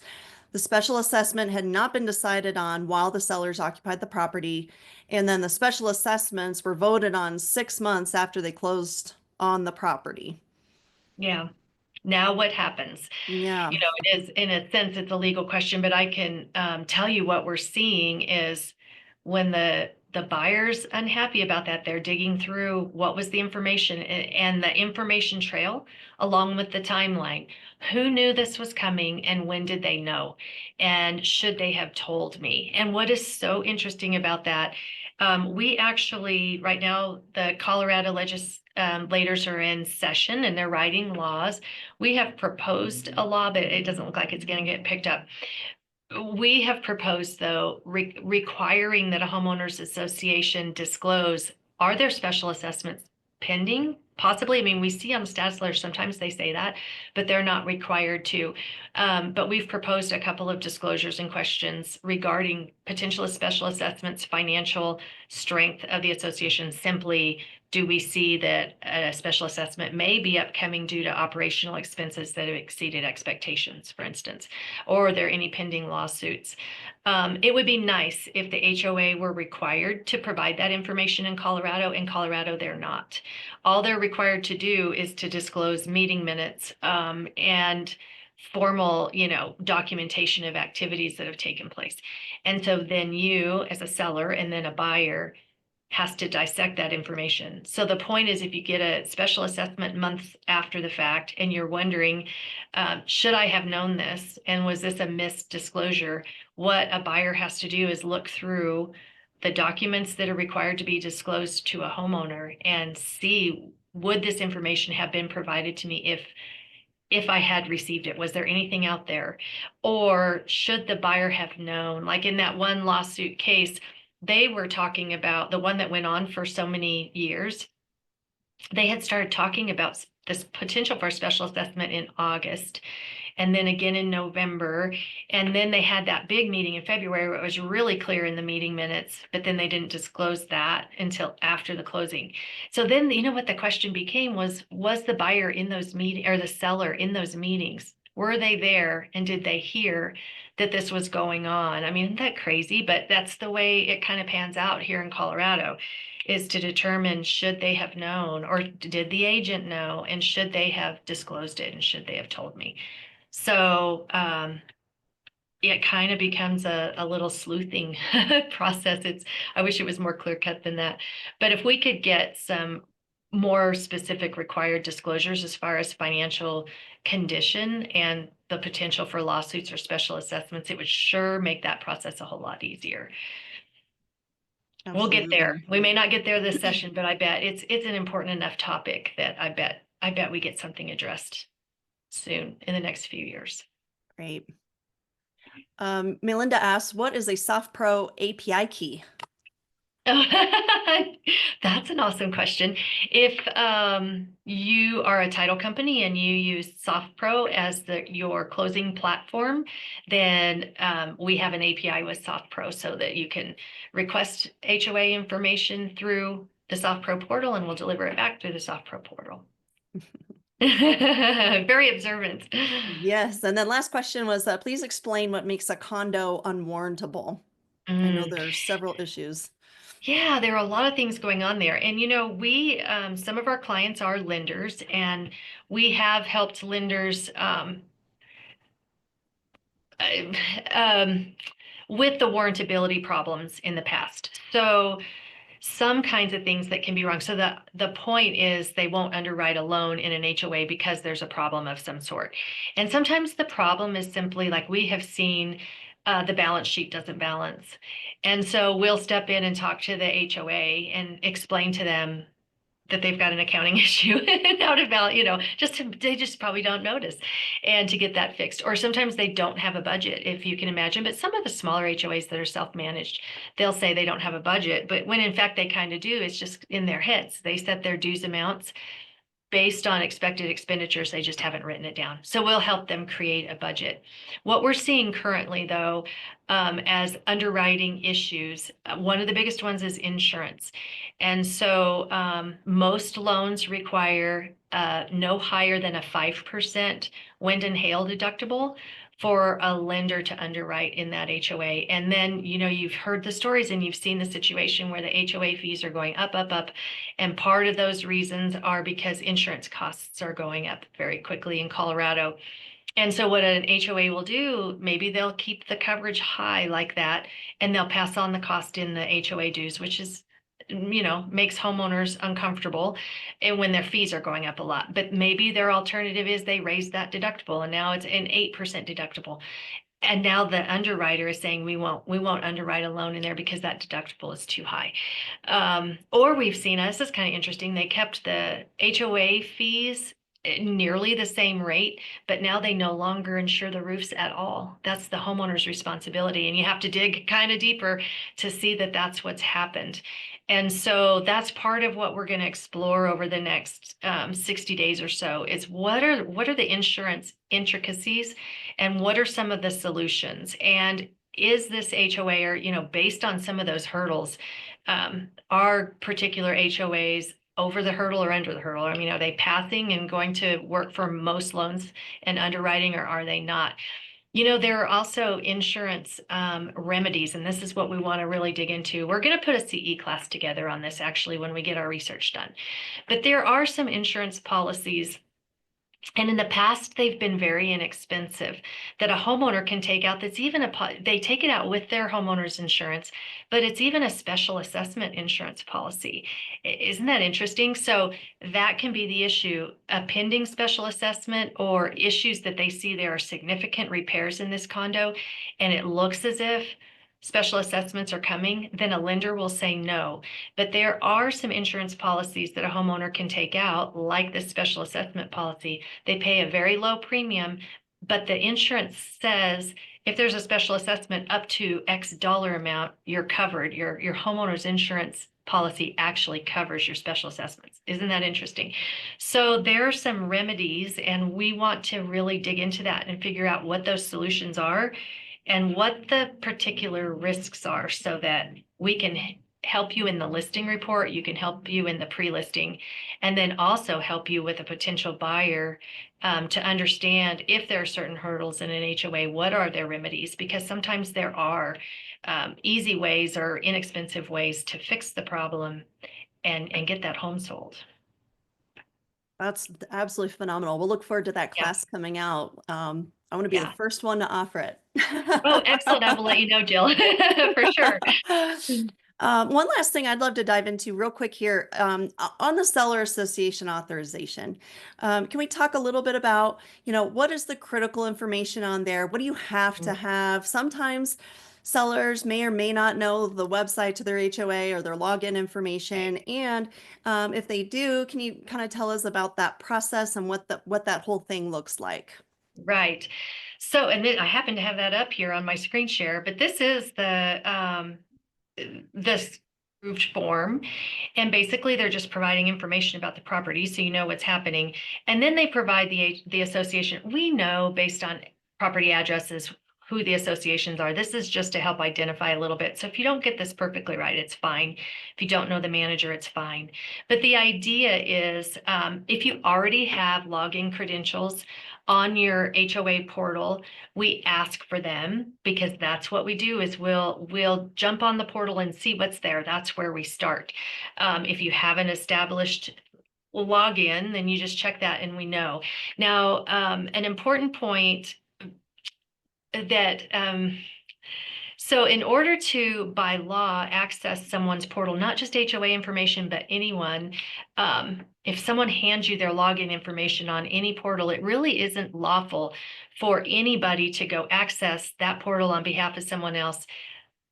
The special assessment had not been decided on while the sellers occupied the property, and then the special assessments were voted on 6 months after they closed on the property. Yeah. Now what happens? Yeah. It is, in a sense, it's a legal question, but I can tell you what we're seeing is when the buyer's unhappy about that, they're digging through what was the information and the information trail along with the timeline. Who knew this was coming and when did they know? And should they have told me? And what is so interesting about that, we actually, right now, the Colorado legislators are in session and they're writing laws. We have proposed a law, but it doesn't look like it's going to get picked up. We have proposed, though, requiring that a homeowners association disclose, are there special assessments pending? Possibly. I mean, we see on status letters, sometimes they say that, but they're not required to. But we've proposed a couple of disclosures and questions regarding potential special assessments, financial strength of the association. Simply, do we see that a special assessment may be upcoming due to operational expenses that have exceeded expectations, for instance? Or are there any pending lawsuits? It would be nice if the HOA were required to provide that information in Colorado. In Colorado, they're not. All they're required to do is to disclose meeting minutes and formal, documentation of activities that have taken place. And so then you, as a seller and then a buyer, has to dissect that information. So the point is, if you get a special assessment months after the fact and you're wondering, should I have known this? And was this a missed disclosure? What a buyer has to do is look through the documents that are required to be disclosed to a homeowner and see, would this information have been provided to me if I had received it? Was there anything out there? Or should the buyer have known? Like in that one lawsuit case, they were talking about the one that went on for so many years. They had started talking about this potential for a special assessment in August and then again in November. And then they had that big meeting in February where it was really clear in the meeting minutes, but then they didn't disclose that until after the closing. So then, what the question became was the buyer in those meetings or the seller in those meetings? Were they there and did they hear that this was going on? I mean, isn't that crazy? But that's the way it kind of pans out here in Colorado, is to determine, should they have known, or did the agent know, and should they have disclosed it, and should they have told me? So it kind of becomes a little sleuthing process. I wish it was more clear cut than that. But if we could get some more specific required disclosures as far as financial condition and the potential for lawsuits or special assessments, it would sure make that process a whole lot easier. We'll get there. Absolutely. We may not get there this session, but I bet it's an important enough topic that I bet we get something addressed soon in the next few years. Great. Melinda asks, what is a SoftPro API key? That's an awesome question. If you are a title company and you use SoftPro as your closing platform, then we have an API with SoftPro so that you can request HOA information through the SoftPro portal and we'll deliver it back through the SoftPro portal. Very observant. Yes. And then last question was, please explain what makes a condo unwarrantable. I know there are several issues. Yeah, there are a lot of things going on there. And, we, some of our clients are lenders, and we have helped lenders um, with the warrantability problems in the past. So some kinds of things that can be wrong. So the point is they won't underwrite a loan in an HOA because there's a problem of some sort. And sometimes the problem is simply like we have seen the balance sheet doesn't balance. And so we'll step in and talk to the HOA and explain to them that they've got an accounting issue and how to balance, they just probably don't notice, and to get that fixed. Or sometimes they don't have a budget, if you can imagine. But some of the smaller HOAs that are self-managed, they'll say they don't have a budget, but when in fact they kind of do. It's just in their heads. They set their dues amounts based on expected expenditures. They just haven't written it down. So we'll help them create a budget. What we're seeing currently, though, as underwriting issues, one of the biggest ones is insurance. And so most loans require no higher than a 5% wind and hail deductible for a lender to underwrite in that HOA. And then, you've heard the stories and you've seen the situation where the HOA fees are going up, up, up. And part of those reasons are because insurance costs are going up very quickly in Colorado. And so what an HOA will do, maybe they'll keep the coverage high like that, and they'll pass on the cost in the HOA dues, which is, makes homeowners uncomfortable and when their fees are going up a lot. But maybe their alternative is they raise that deductible and now it's an 8% deductible. And now the underwriter is saying we won't underwrite a loan in there because that deductible is too high. Or we've seen, this is kind of interesting, they kept the HOA fees nearly the same rate, but now they no longer insure the roofs at all. That's the homeowner's responsibility. And you have to dig kind of deeper to see that that's what's happened. And so that's part of what we're going to explore over the next 60 days or so is what are the insurance intricacies and what are some of the solutions? And is this HOA, or, based on some of those hurdles, are particular HOAs over the hurdle or under the hurdle? I mean, are they passing and going to work for most loans and underwriting, or are they not? There are also insurance remedies, and this is what we want to really dig into. We're going to put a CE class together on this actually when we get our research done. But there are some insurance policies, and in the past, they've been very inexpensive that a homeowner can take out. That's even they take it out with their homeowner's insurance, but it's even a special assessment insurance policy. Isn't that interesting? So that can be the issue, a pending special assessment or issues that they see there are significant repairs in this condo, and it looks as if special assessments are coming, then a lender will say no. But there are some insurance policies that a homeowner can take out, like the special assessment policy. They pay a very low premium, but the insurance says if there's a special assessment up to X dollar amount, you're covered. Your homeowner's insurance policy actually covers your special assessments. Isn't that interesting? So there are some remedies, and we want to really dig into that and figure out what those solutions are and what the particular risks are so that we can help you in the listing report, you can help you in the pre-listing, and then also help you with a potential buyer to understand if there are certain hurdles in an HOA, what are their remedies? Because sometimes there are easy ways or inexpensive ways to fix the problem and get that home sold. That's absolutely phenomenal. We'll look forward to that Yeah. class coming out. I want to be the Yeah. first one to offer it. Oh, excellent. I will let you know, Jill, for sure. One last thing I'd love to dive into real quick here on the seller association authorization. Can we talk a little bit about, what is the critical information on there? What do you have to have? Sometimes sellers may or may not know the website to their HOA or their login information. And if they do, can you kind of tell us about that process and what that whole thing looks like? Right. So, and then I happen to have that up here on my screen share, but this is this approved form. And basically they're just providing information about the property so you know what's happening. And then they provide the association. We know based on property addresses who the associations are. This is just to help identify a little bit. So if you don't get this perfectly right, it's fine. If you don't know the manager, it's fine. But the idea is if you already have login credentials on your HOA portal, we ask for them because that's what we do is we'll jump on the portal and see what's there. That's where we start. If you haven't established login, then you just check that and we know. Now, an important point that so in order to, by law, access someone's portal, not just HOA information, but anyone, if someone hands you their login information on any portal, it really isn't lawful for anybody to go access that portal on behalf of someone else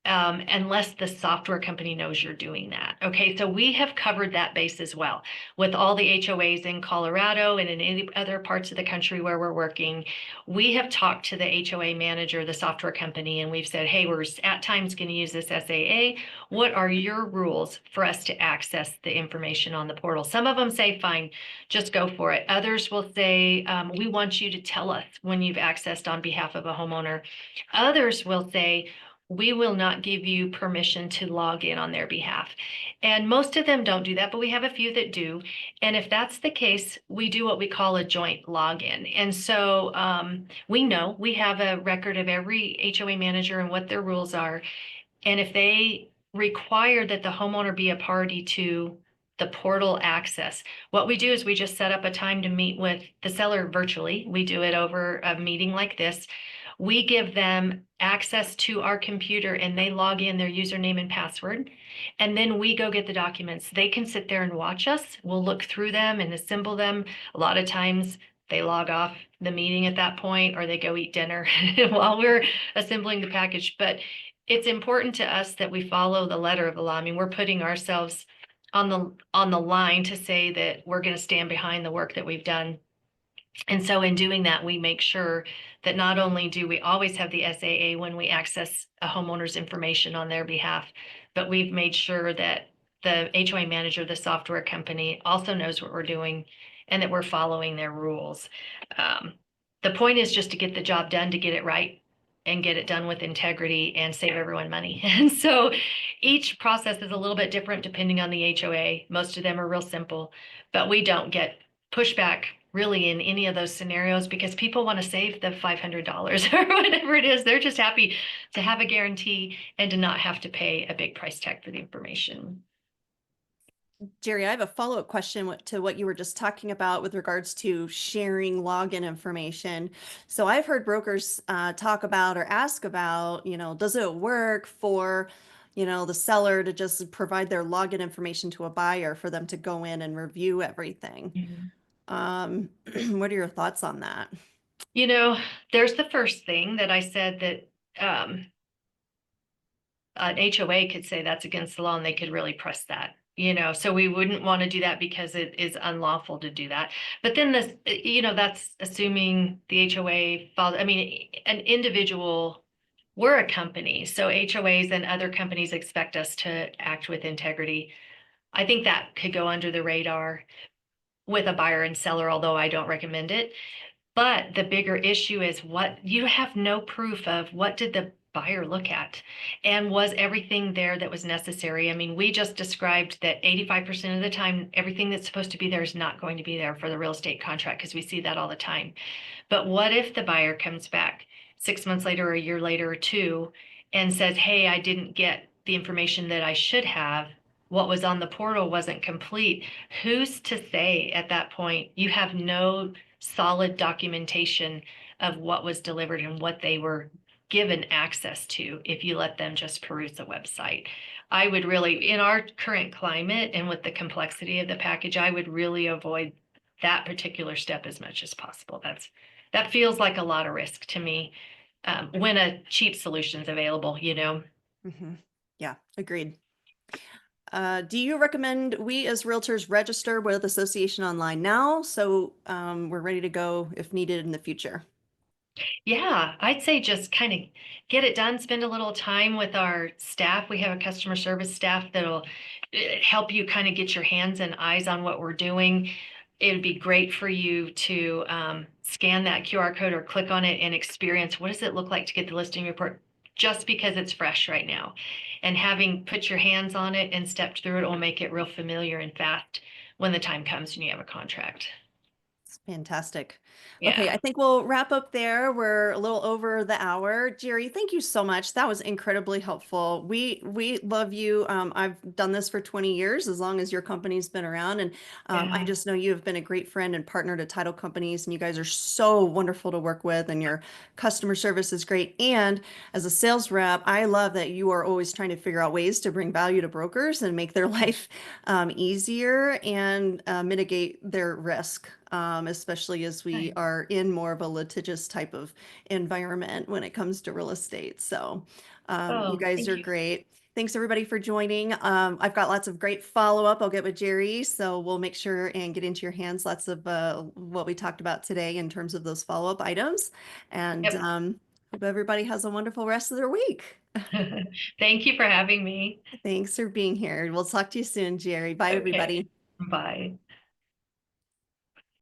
unless the software company knows you're doing that. Okay, so we have covered that base as well with all the HOAs in Colorado and in any other parts of the country where we're working. We have talked to the HOA manager, the software company, and we've said, hey, we're at times going to use this SAA. What are your rules for us to access the information on the portal? Some of them say, fine, just go for it. Others will say, we want you to tell us when you've accessed on behalf of a homeowner. Others will say, we will not give you permission to log in on their behalf. And most of them don't do that, but we have a few that do. And if that's the case, we do what we call a joint login. And so we know we have a record of every HOA manager and what their rules are. And if they require that the homeowner be a party to the portal access, what we do is we just set up a time to meet with the seller virtually. We do it over a meeting like this. We give them access to our computer and they log in their username and password. And then we go get the documents. They can sit there and watch us. We'll look through them and assemble them. A lot of times they log off the meeting at that point or they go eat dinner while we're assembling the package. But it's important to us that we follow the letter of the law. I mean, we're putting ourselves on the line to say that we're going to stand behind the work that we've done. And so in doing that, we make sure that not only do we always have the SAA when we access a homeowner's information on their behalf, but we've made sure that the HOA manager, the software company, also knows what we're doing and that we're following their rules. The point is just to get the job done, to get it right and get it done with integrity and save everyone money. And so each process is a little bit different depending on the HOA. Most of them are real simple, but we don't get pushback really in any of those scenarios because people want to save the $500 or whatever it is. They're just happy to have a guarantee and to not have to pay a big price tag for the information. Jerie, I have a follow-up question to what you were just talking about with regards to sharing login information. So I've heard brokers talk about or ask about, does it work for, the seller to just provide their login information to a buyer for them to go in and review everything? What are your thoughts on that? There's the first thing that I said that an HOA could say that's against the law and they could really press that. So we wouldn't want to do that because it is unlawful to do that. But then this, that's assuming the HOA follows. I mean, an individual, we're a company, so HOAs and other companies expect us to act with integrity. I think that could go under the radar with a buyer and seller, although I don't recommend it. But the bigger issue is what you have no proof of. What did the buyer look at? And was everything there that was necessary? I mean, we just described that 85% of the time, everything that's supposed to be there is not going to be there for the real estate contract because we see that all the time. But what if the buyer comes back 6 months later or a year later or two and says, hey, I didn't get the information that I should have. What was on the portal wasn't complete. Who's to say at that point you have no solid documentation of what was delivered and what they were given access to if you let them just peruse the website? I would really, in our current climate and with the complexity of the package, I would really avoid that particular step as much as possible. That feels like a lot of risk to me when a cheap solution is available, Mm-hmm. Yeah, agreed. Do you recommend we as realtors register with Association Online now so we're ready to go if needed in the future? Yeah, I'd say just kind of get it done, spend a little time with our staff. We have a customer service staff that'll help you kind of get your hands and eyes on what we're doing. It would be great for you to scan that QR code or click on it and experience what does it look like to get the listing report just because it's fresh right now. And having put your hands on it and stepped through it will make it real familiar and fast when the time comes and you have a contract. It's fantastic. Okay, Yeah. I think we'll wrap up there. We're a little over the hour. Jerry, thank you so much. That was incredibly helpful. We love you. I've done this for 20 years, as long as your company's been around, and I Yeah. just know you have been a great friend and partner to title companies, and you guys are so wonderful to work with, and your customer service is great. And as a sales rep, I love that you are always trying to figure out ways to bring value to brokers and make their life easier and mitigate their risk, especially as we Nice. are in more of a litigious type of environment when it comes to real estate. So you Oh, guys thank are you. great. Thanks everybody for joining. I've got lots of great follow-up. I'll get with Jerry, so we'll make sure and get into your hands lots of what we talked about today in terms of those follow-up items. And Yep. hope everybody has a wonderful rest of their week. Thank you for having me. Thanks for being here. We'll talk to you soon, Jerry. Bye, Okay. everybody. Bye.